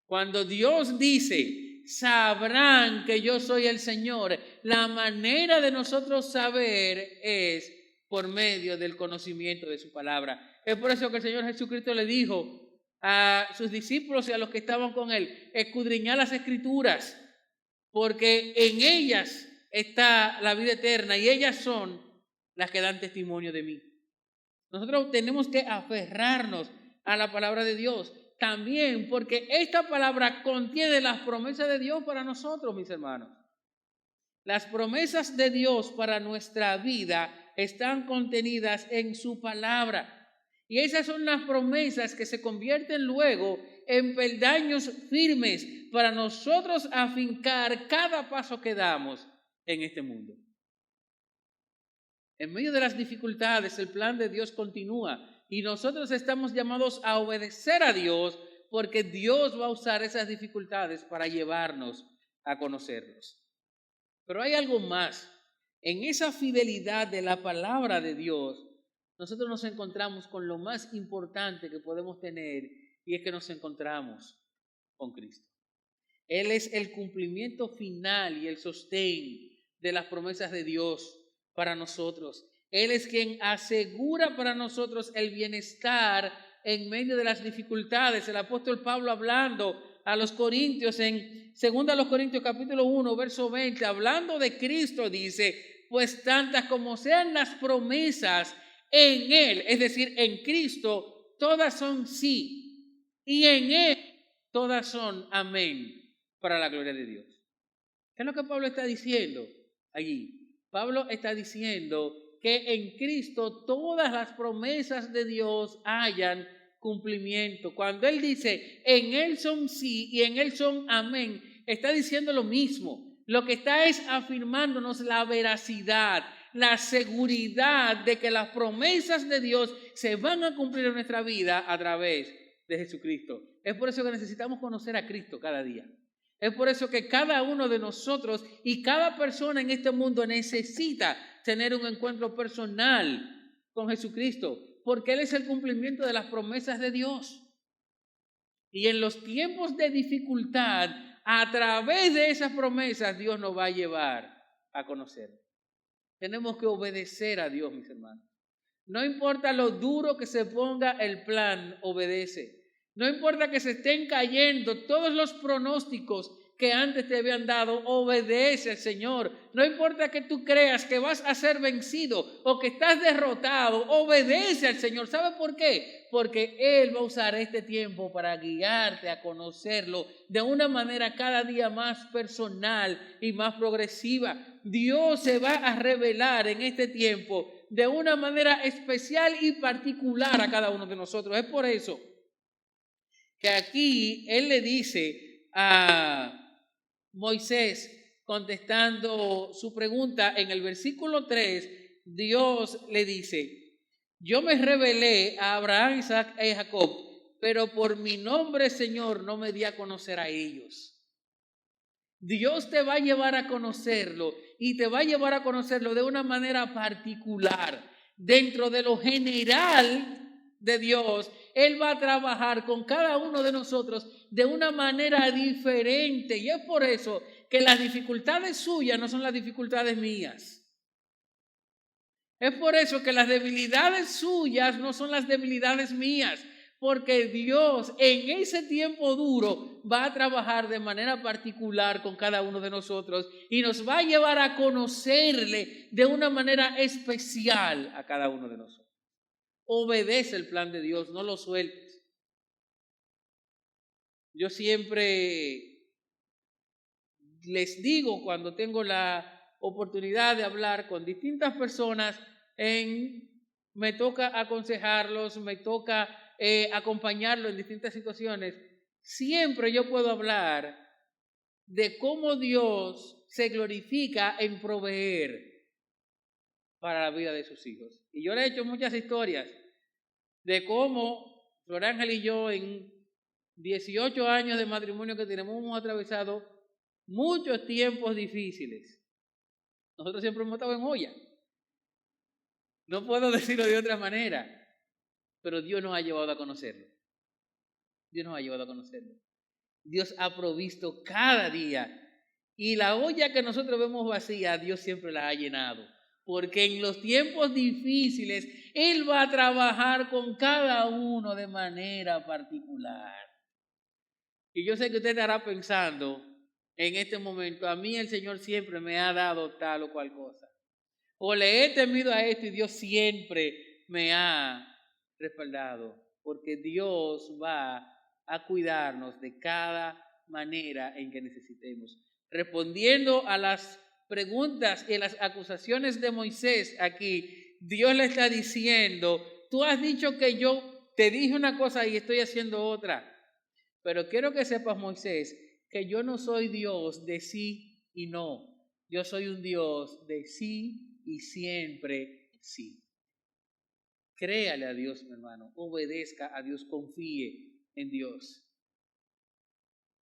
Cuando Dios dice, sabrán que yo soy el Señor, la manera de nosotros saber es por medio del conocimiento de su palabra. Es por eso que el Señor Jesucristo le dijo a sus discípulos y a los que estaban con él, escudriñad las Escrituras, porque en ellas está la vida eterna y ellas son las que dan testimonio de mí. Nosotros tenemos que aferrarnos a la palabra de Dios también, porque esta palabra contiene las promesas de Dios para nosotros, mis hermanos. Las promesas de Dios para nuestra vida están contenidas en su palabra. Y esas son las promesas que se convierten luego en peldaños firmes para nosotros afincar cada paso que damos en este mundo. En medio de las dificultades, el plan de Dios continúa y nosotros estamos llamados a obedecer a Dios porque Dios va a usar esas dificultades para llevarnos a conocerlos. Pero hay algo más. En esa fidelidad de la palabra de Dios, nosotros nos encontramos con lo más importante que podemos tener y es que nos encontramos con Cristo. Él es el cumplimiento final y el sostén de las promesas de Dios para nosotros. Él es quien asegura para nosotros el bienestar en medio de las dificultades. El apóstol Pablo hablando a los Corintios en 2 Corintios capítulo 1, verso 20, hablando de Cristo, dice, pues tantas como sean las promesas en Él, es decir, en Cristo, todas son sí, y en Él todas son amén, para la gloria de Dios. ¿Qué es lo que Pablo está diciendo allí? Pablo está diciendo que en Cristo todas las promesas de Dios hayan cumplimiento. Cuando él dice, en Él son sí y en Él son amén, está diciendo lo mismo. Lo que está es afirmándonos la veracidad, la seguridad de que las promesas de Dios se van a cumplir en nuestra vida a través de Jesucristo. Es por eso que necesitamos conocer a Cristo cada día. Es por eso que cada uno de nosotros y cada persona en este mundo necesita tener un encuentro personal con Jesucristo, porque Él es el cumplimiento de las promesas de Dios. Y en los tiempos de dificultad, a través de esas promesas, Dios nos va a llevar a conocer. Tenemos que obedecer a Dios, mis hermanos. No importa lo duro que se ponga el plan, obedece. No importa que se estén cayendo todos los pronósticos que antes te habían dado, obedece al Señor. No importa que tú creas que vas a ser vencido o que estás derrotado, obedece al Señor. ¿Sabe por qué? Porque Él va a usar este tiempo para guiarte a conocerlo de una manera cada día más personal y más progresiva. Dios se va a revelar en este tiempo de una manera especial y particular a cada uno de nosotros. Es por eso que aquí Él le dice a Moisés, contestando su pregunta en el versículo 3, Dios le dice, yo me revelé a Abraham, Isaac y Jacob, pero por mi nombre, Señor, no me di a conocer a ellos. Dios te va a llevar a conocerlo y te va a llevar a conocerlo de una manera particular. Dentro de lo general de Dios, Él va a trabajar con cada uno de nosotros de una manera diferente. Y es por eso que las dificultades suyas no son las dificultades mías. Es por eso que las debilidades suyas no son las debilidades mías. Porque Dios en ese tiempo duro va a trabajar de manera particular con cada uno de nosotros y nos va a llevar a conocerle de una manera especial a cada uno de nosotros. Obedece el plan de Dios, no lo sueltes. Yo siempre les digo cuando tengo la oportunidad de hablar con distintas personas, me toca aconsejarlos, me toca acompañarlos en distintas situaciones, siempre yo puedo hablar de cómo Dios se glorifica en proveer para la vida de sus hijos. Y yo le he hecho muchas historias de cómo Flor Ángel y yo en 18 años de matrimonio que tenemos hemos atravesado muchos tiempos difíciles. Nosotros siempre hemos estado en olla. No puedo decirlo de otra manera, pero Dios nos ha llevado a conocerlo. Dios nos ha llevado a conocerlo. Dios ha provisto cada día. Y la olla que nosotros vemos vacía, Dios siempre la ha llenado. Porque en los tiempos difíciles, Él va a trabajar con cada uno de manera particular. Y yo sé que usted estará pensando en este momento, a mí el Señor siempre me ha dado tal o cual cosa. O le he temido a esto y Dios siempre me ha respaldado. Porque Dios va a cuidarnos de cada manera en que necesitemos. Respondiendo a las preguntas y las acusaciones de Moisés aquí, Dios le está diciendo, tú has dicho que yo te dije una cosa y estoy haciendo otra. Pero quiero que sepas, Moisés, que yo no soy Dios de sí y no. Yo soy un Dios de sí y siempre sí. Créale a Dios, mi hermano. Obedezca a Dios. Confíe en Dios.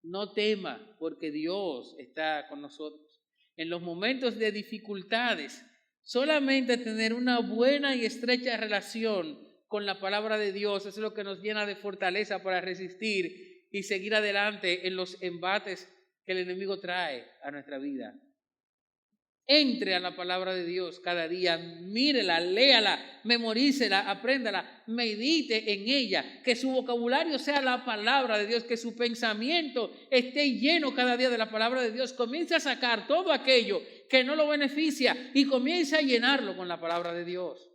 No tema, porque Dios está con nosotros. En los momentos de dificultades, solamente tener una buena y estrecha relación con la palabra de Dios es lo que nos llena de fortaleza para resistir y seguir adelante en los embates que el enemigo trae a nuestra vida. Entre a la palabra de Dios cada día, mírela, léala, memorícela, apréndala, medite en ella, que su vocabulario sea la palabra de Dios, que su pensamiento esté lleno cada día de la palabra de Dios. Comience a sacar todo aquello que no lo beneficia y comience a llenarlo con la palabra de Dios.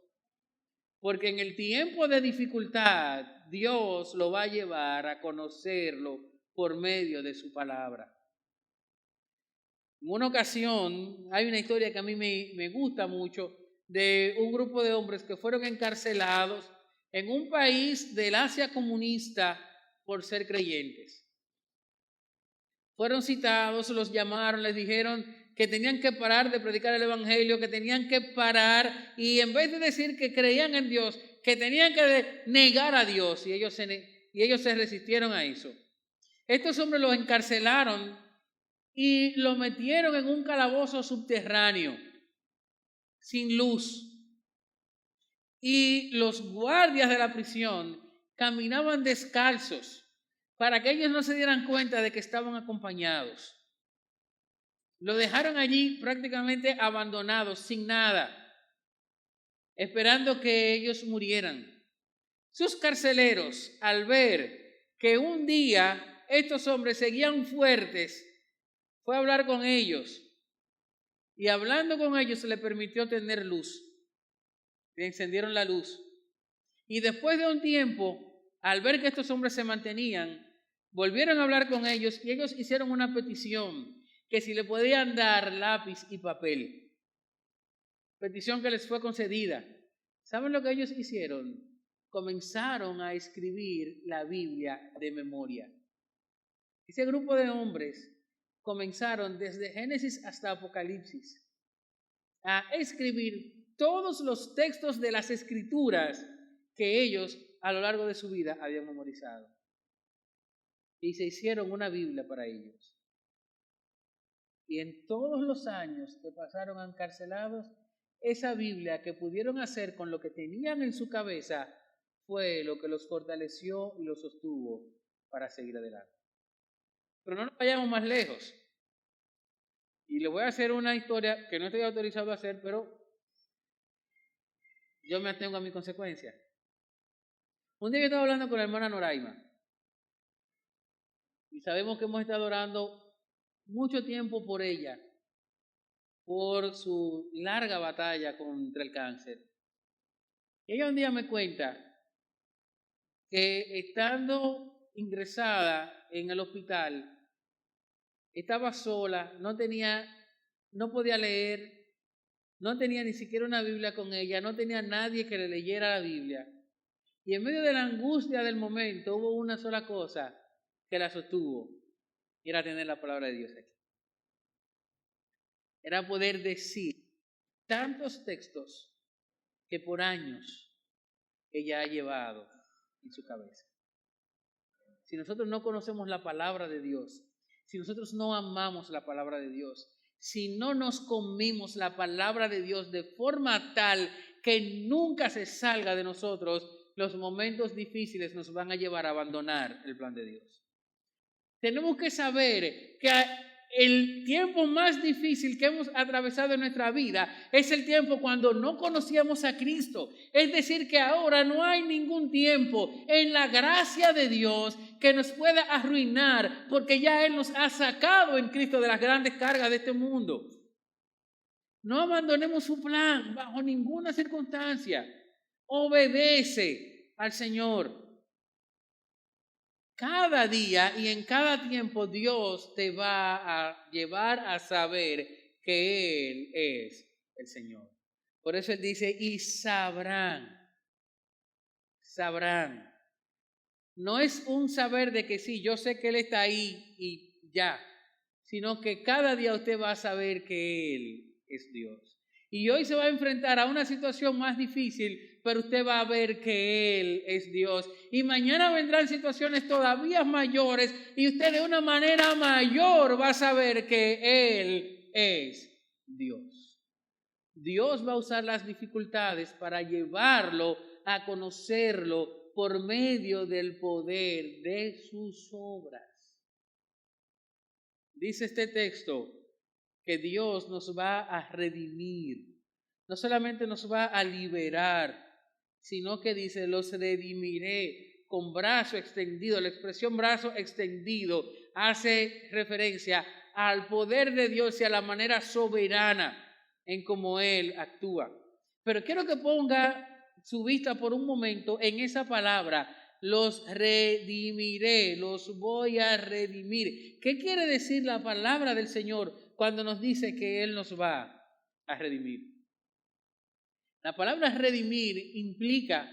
Porque en el tiempo de dificultad, Dios lo va a llevar a conocerlo por medio de su palabra. En una ocasión, hay una historia que a mí me gusta mucho de un grupo de hombres que fueron encarcelados en un país del Asia comunista por ser creyentes. Fueron citados, los llamaron, les dijeron que tenían que parar de predicar el evangelio, que tenían que parar y en vez de decir que creían en Dios, que tenían que negar a Dios y ellos se resistieron a eso. Estos hombres los encarcelaron y lo metieron en un calabozo subterráneo, sin luz. Y los guardias de la prisión caminaban descalzos para que ellos no se dieran cuenta de que estaban acompañados. Lo dejaron allí prácticamente abandonados, sin nada, esperando que ellos murieran. Sus carceleros, al ver que un día estos hombres seguían fuertes, fue a hablar con ellos y hablando con ellos se le permitió tener luz. Le encendieron la luz. Y después de un tiempo, al ver que estos hombres se mantenían, volvieron a hablar con ellos y ellos hicieron una petición que si le podían dar lápiz y papel. Petición que les fue concedida. ¿Saben lo que ellos hicieron? Comenzaron a escribir la Biblia de memoria. Ese grupo de hombres comenzaron desde Génesis hasta Apocalipsis a escribir todos los textos de las Escrituras que ellos a lo largo de su vida habían memorizado. Y se hicieron una Biblia para ellos. Y en todos los años que pasaron encarcelados, esa Biblia que pudieron hacer con lo que tenían en su cabeza fue lo que los fortaleció y los sostuvo para seguir adelante. Pero no nos vayamos más lejos. Y le voy a hacer una historia que no estoy autorizado a hacer, pero yo me atengo a mi consecuencia. Un día yo estaba hablando con la hermana Noraima. Y sabemos que hemos estado orando mucho tiempo por ella, por su larga batalla contra el cáncer. Ella un día me cuenta que estando ingresada en el hospital, estaba sola, no podía leer, no tenía ni siquiera una Biblia con ella, no tenía nadie que le leyera la Biblia. Y en medio de la angustia del momento hubo una sola cosa que la sostuvo, y era tener la palabra de Dios aquí. Era poder decir tantos textos que por años ella ha llevado en su cabeza. Si nosotros no conocemos la palabra de Dios, si nosotros no amamos la palabra de Dios, si no nos comimos la palabra de Dios de forma tal que nunca se salga de nosotros, los momentos difíciles nos van a llevar a abandonar el plan de Dios. Tenemos que saber que el tiempo más difícil que hemos atravesado en nuestra vida es el tiempo cuando no conocíamos a Cristo. Es decir, que ahora no hay ningún tiempo en la gracia de Dios que nos pueda arruinar, porque ya Él nos ha sacado en Cristo de las grandes cargas de este mundo. No abandonemos su plan bajo ninguna circunstancia. Obedece al Señor. Cada día y en cada tiempo Dios te va a llevar a saber que Él es el Señor. Por eso Él dice, y sabrán. No es un saber de que sí, yo sé que Él está ahí y ya, sino que cada día usted va a saber que Él es Dios. Y hoy se va a enfrentar a una situación más difícil, pero usted va a ver que Él es Dios. Y mañana vendrán situaciones todavía mayores y usted de una manera mayor va a saber que Él es Dios. Dios va a usar las dificultades para llevarlo a conocerlo por medio del poder de sus obras. Dice este texto que Dios nos va a redimir. No solamente nos va a liberar, sino que dice, los redimiré con brazo extendido. La expresión brazo extendido hace referencia al poder de Dios y a la manera soberana en cómo Él actúa. Pero quiero que ponga su vista por un momento en esa palabra, los redimiré, los voy a redimir. ¿Qué quiere decir la palabra del Señor cuando nos dice que Él nos va a redimir? La palabra redimir implica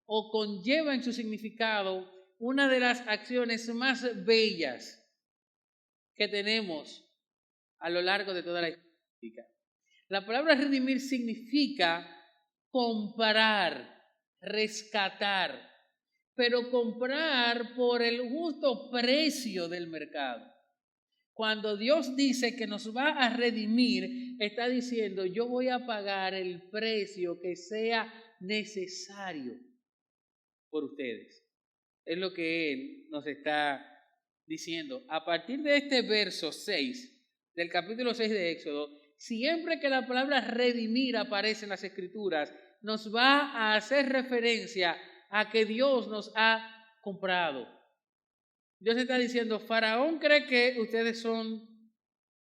o conlleva en su significado una de las acciones más bellas que tenemos a lo largo de toda la historia. La palabra redimir significa comprar, rescatar, pero comprar por el justo precio del mercado. Cuando Dios dice que nos va a redimir, está diciendo, yo voy a pagar el precio que sea necesario por ustedes. Es lo que Él nos está diciendo. A partir de este verso 6, del capítulo 6 de Éxodo, siempre que la palabra redimir aparece en las Escrituras, nos va a hacer referencia a que Dios nos ha comprado. Dios está diciendo, Faraón cree que ustedes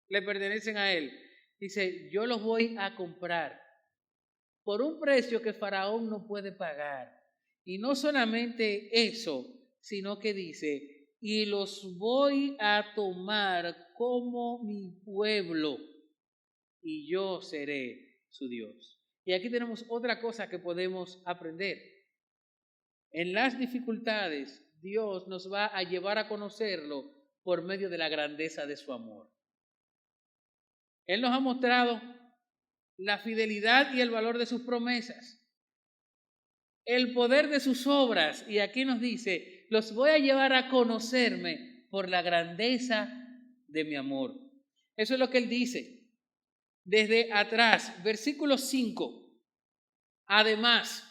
le pertenecen a él. Dice, yo los voy a comprar por un precio que Faraón no puede pagar. Y no solamente eso, sino que dice, y los voy a tomar como mi pueblo, y yo seré su Dios. Y aquí tenemos otra cosa que podemos aprender. En las dificultades, Dios nos va a llevar a conocerlo por medio de la grandeza de su amor. Él nos ha mostrado la fidelidad y el valor de sus promesas, el poder de sus obras, y aquí nos dice, los voy a llevar a conocerme por la grandeza de mi amor. Eso es lo que Él dice. Desde atrás, versículo 5. Además,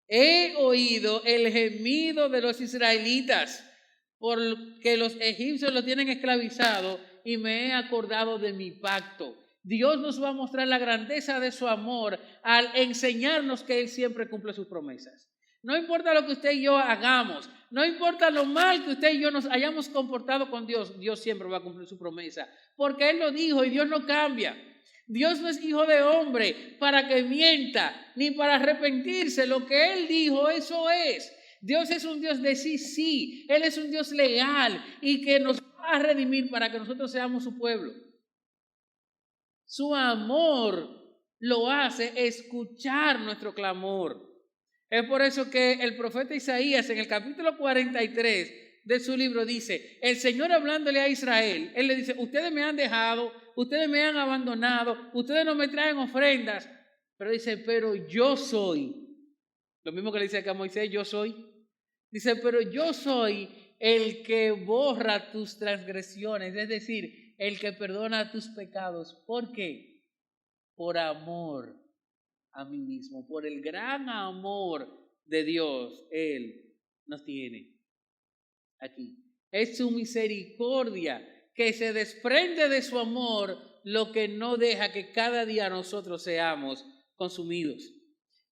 he oído el gemido de los israelitas porque los egipcios lo tienen esclavizado y me he acordado de mi pacto. Dios nos va a mostrar la grandeza de su amor al enseñarnos que Él siempre cumple sus promesas. No importa lo que usted y yo hagamos, no importa lo mal que usted y yo nos hayamos comportado con Dios, Dios siempre va a cumplir su promesa, porque Él lo dijo y Dios no cambia. Dios no es hijo de hombre para que mienta, ni para arrepentirse. Lo que Él dijo, eso es. Dios es un Dios de sí. Él es un Dios leal y que nos va a redimir para que nosotros seamos su pueblo. Su amor lo hace escuchar nuestro clamor. Es por eso que el profeta Isaías en el capítulo 43 de su libro dice, el Señor hablándole a Israel, Él le dice, ustedes me han dejado, ustedes me han abandonado, ustedes no me traen ofrendas, pero dice, pero yo soy, lo mismo que le dice acá a Moisés, yo soy, dice, pero yo soy el que borra tus transgresiones, es decir, el que perdona tus pecados. ¿Por qué? Por amor a mí mismo, por el gran amor de Dios, Él nos tiene aquí. Es su misericordia que se desprende de su amor, lo que no deja que cada día nosotros seamos consumidos.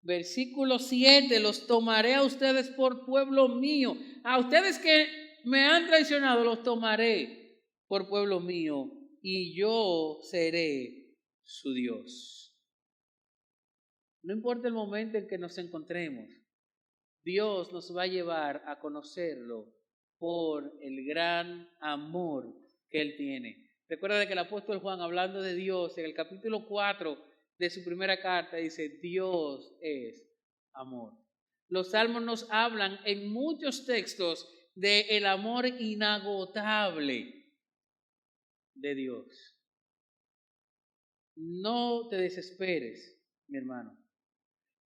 Versículo 7, los tomaré a ustedes por pueblo mío. A ustedes que me han traicionado, los tomaré por pueblo mío y yo seré su Dios. No importa el momento en que nos encontremos, Dios nos va a llevar a conocerlo por el gran amor que Él tiene. Recuerda que el apóstol Juan, hablando de Dios, en el capítulo 4 de su primera carta, dice, Dios es amor. Los salmos nos hablan en muchos textos del amor inagotable de Dios. No te desesperes, mi hermano.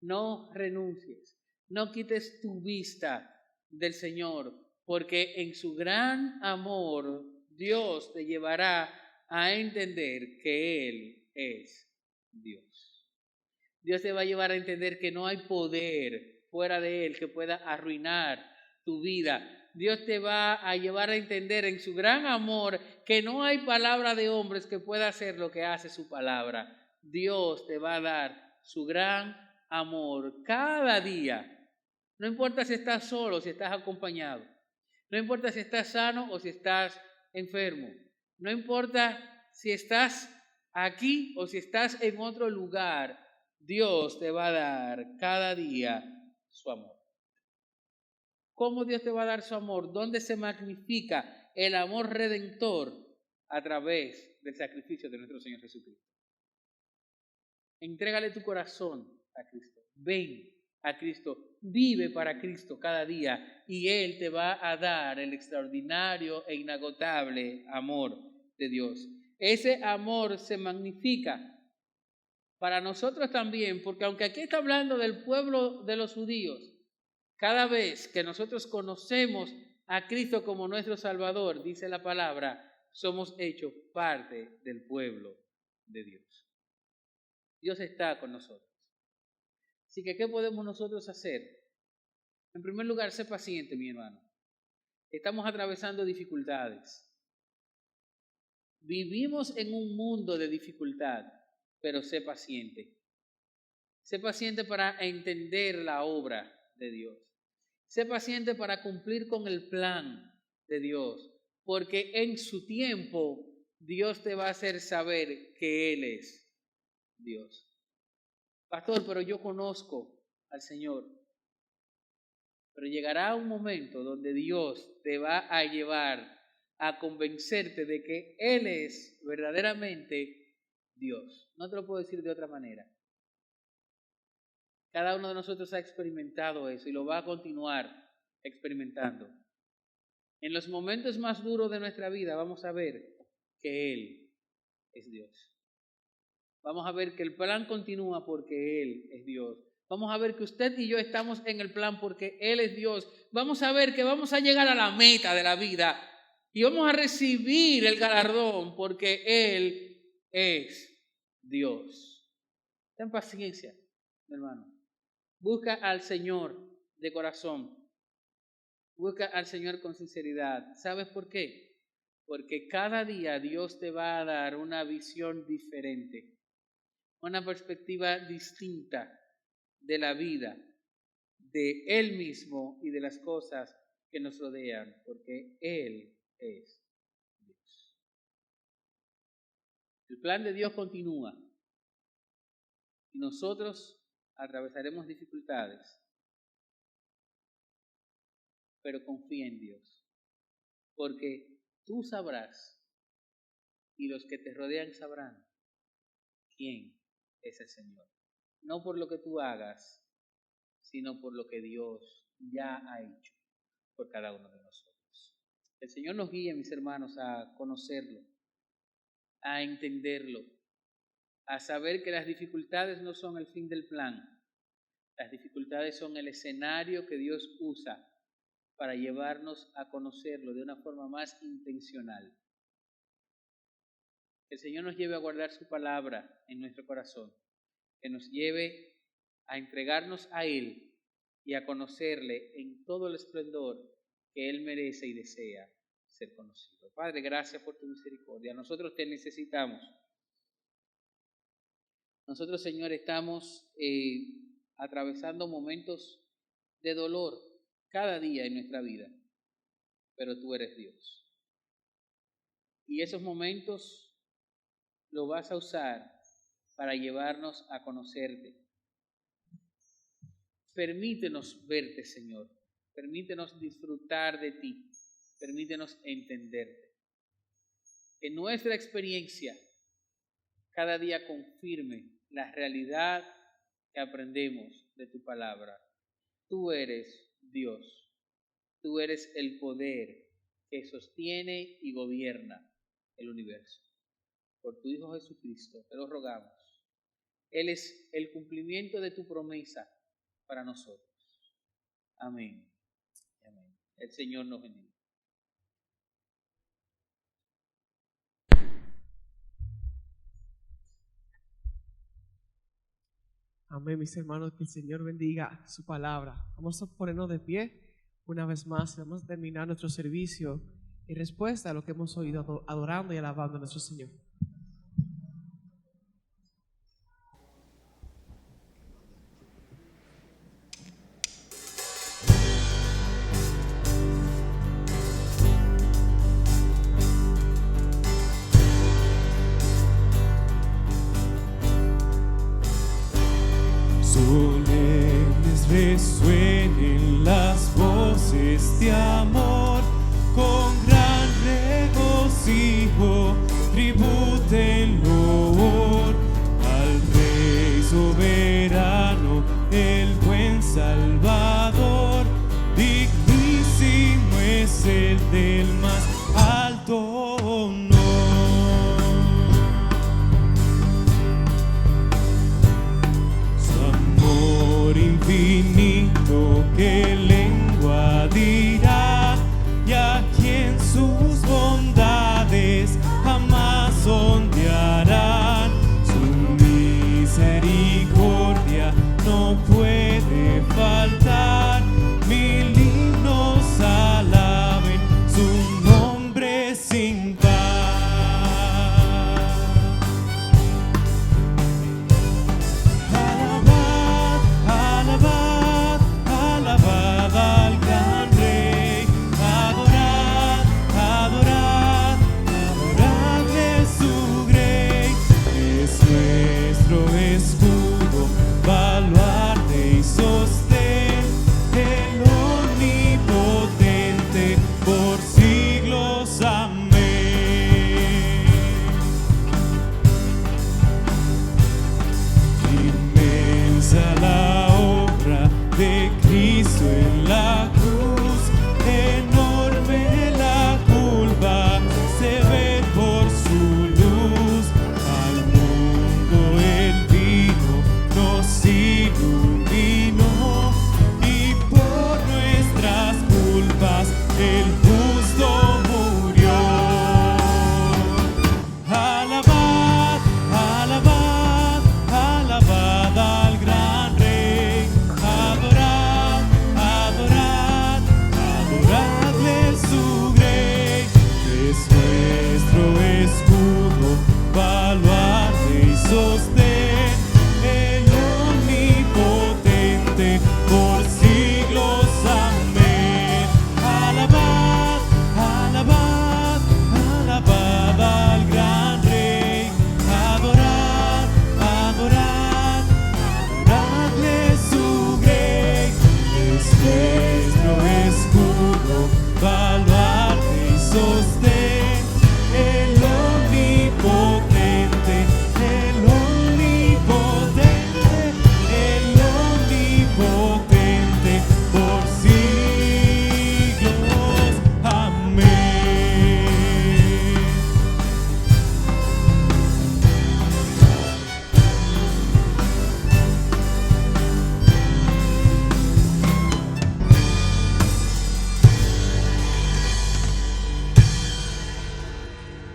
No renuncies. No quites tu vista del Señor, porque en su gran amor Dios te llevará a entender que Él es Dios. Dios te va a llevar a entender que no hay poder fuera de Él que pueda arruinar tu vida. Dios te va a llevar a entender en su gran amor que no hay palabra de hombres que pueda hacer lo que hace su palabra. Dios te va a dar su gran amor cada día. No importa si estás solo, si estás acompañado. No importa si estás sano o si estás enfermo. No importa si estás aquí o si estás en otro lugar, Dios te va a dar cada día su amor. ¿Cómo Dios te va a dar su amor? ¿Dónde se magnifica el amor redentor? A través del sacrificio de nuestro Señor Jesucristo. Entrégale tu corazón a Cristo. Ven a Cristo. Vive para Cristo cada día y Él te va a dar el extraordinario e inagotable amor de Dios. Ese amor se magnifica para nosotros también, porque aunque aquí está hablando del pueblo de los judíos, cada vez que nosotros conocemos a Cristo como nuestro Salvador, dice la palabra, somos hechos parte del pueblo de Dios. Dios está con nosotros. Así que, ¿qué podemos nosotros hacer? En primer lugar, sé paciente, mi hermano. Estamos atravesando dificultades. Vivimos en un mundo de dificultad, pero sé paciente. Sé paciente para entender la obra de Dios. Sé paciente para cumplir con el plan de Dios, porque en su tiempo Dios te va a hacer saber que Él es Dios. Pastor, pero yo conozco al Señor. Pero llegará un momento donde Dios te va a llevar a convencerte de que Él es verdaderamente Dios. No te lo puedo decir de otra manera. Cada uno de nosotros ha experimentado eso y lo va a continuar experimentando. En los momentos más duros de nuestra vida vamos a ver que Él es Dios. Vamos a ver que el plan continúa porque Él es Dios. Vamos a ver que usted y yo estamos en el plan porque Él es Dios. Vamos a ver que vamos a llegar a la meta de la vida y vamos a recibir el galardón porque Él es Dios. Ten paciencia, mi hermano. Busca al Señor de corazón. Busca al Señor con sinceridad. ¿Sabes por qué? Porque cada día Dios te va a dar una visión diferente, una perspectiva distinta de la vida, de Él mismo y de las cosas que nos rodean, porque Él es Dios. El plan de Dios continúa y nosotros atravesaremos dificultades, pero confía en Dios, porque tú sabrás y los que te rodean sabrán quién es el Señor. No por lo que tú hagas, sino por lo que Dios ya ha hecho por cada uno de nosotros. El Señor nos guíe, mis hermanos, a conocerlo, a entenderlo, a saber que las dificultades no son el fin del plan. Las dificultades son el escenario que Dios usa para llevarnos a conocerlo de una forma más intencional. Que el Señor nos lleve a guardar su palabra en nuestro corazón, que nos lleve a entregarnos a Él y a conocerle en todo el esplendor que Él merece y desea ser conocido. Padre, gracias por tu misericordia. Nosotros te necesitamos. Nosotros, Señor, estamos atravesando momentos de dolor cada día en nuestra vida, pero tú eres Dios. Y esos momentos lo vas a usar para llevarnos a conocerte. Permítenos verte, Señor. Permítenos disfrutar de ti. Permítenos entenderte. Que nuestra experiencia cada día confirme la realidad que aprendemos de tu palabra. Tú eres Dios. Tú eres el poder que sostiene y gobierna el universo. Por tu Hijo Jesucristo te lo rogamos. Él es el cumplimiento de tu promesa para nosotros. Amén. Amén. El Señor nos bendiga. Amén, mis hermanos, que el Señor bendiga su palabra. Vamos a ponernos de pie una vez más. Vamos a terminar nuestro servicio en respuesta a lo que hemos oído adorando y alabando a nuestro Señor. de amor, con gran regocijo, tributen loor al Rey soberano, el buen Salvador. Dignísimo es el del más alto honor. Su amor infinito, ¿qué lengua dirá? Y a quien sus bondades jamás sondearán. Su misericordia no puede faltar. Mil himnos alaben su nombre sin par. Alabad, alabad, alabad al gran Rey. Adorad, adorad, adoradle su grey. Es nuestro escudo, baluarte y sostén, el omnipotente por siglos. Amén. Inmensa la obra de Cristo en la cruz, enorme la culpa se ve por su luz. Al mundo el vino nos iluminó, y por nuestras culpas el justo murió. Alabad, alabad, alabad al gran Rey. Adorad, adorad, adoradle su grey. Es nuestro escudo, baluarte y sostén, el omnipotente por siglos. Amén. Alabad, alabad, alabad al gran Rey. Adorad, adorad, adoradle su grey. Es nuestro escudo, baluarte y sostén, el omnipotente, el omnipotente, el omnipotente por siglos. Amén.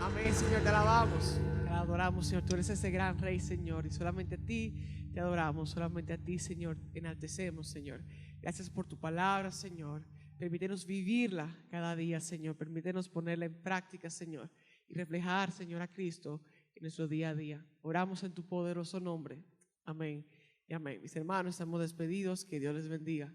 Amén, Señor, te alabamos, te adoramos, Señor. Tú eres ese gran Rey, Señor, y solamente a ti te adoramos, solamente a ti, Señor, enaltecemos, Señor. Gracias por tu palabra, Señor. Permítenos vivirla cada día, Señor. Permítenos ponerla en práctica, Señor, y reflejar, Señor, a Cristo en nuestro día a día. Oramos en tu poderoso nombre. Amén y amén. Mis hermanos, estamos despedidos. Que Dios les bendiga.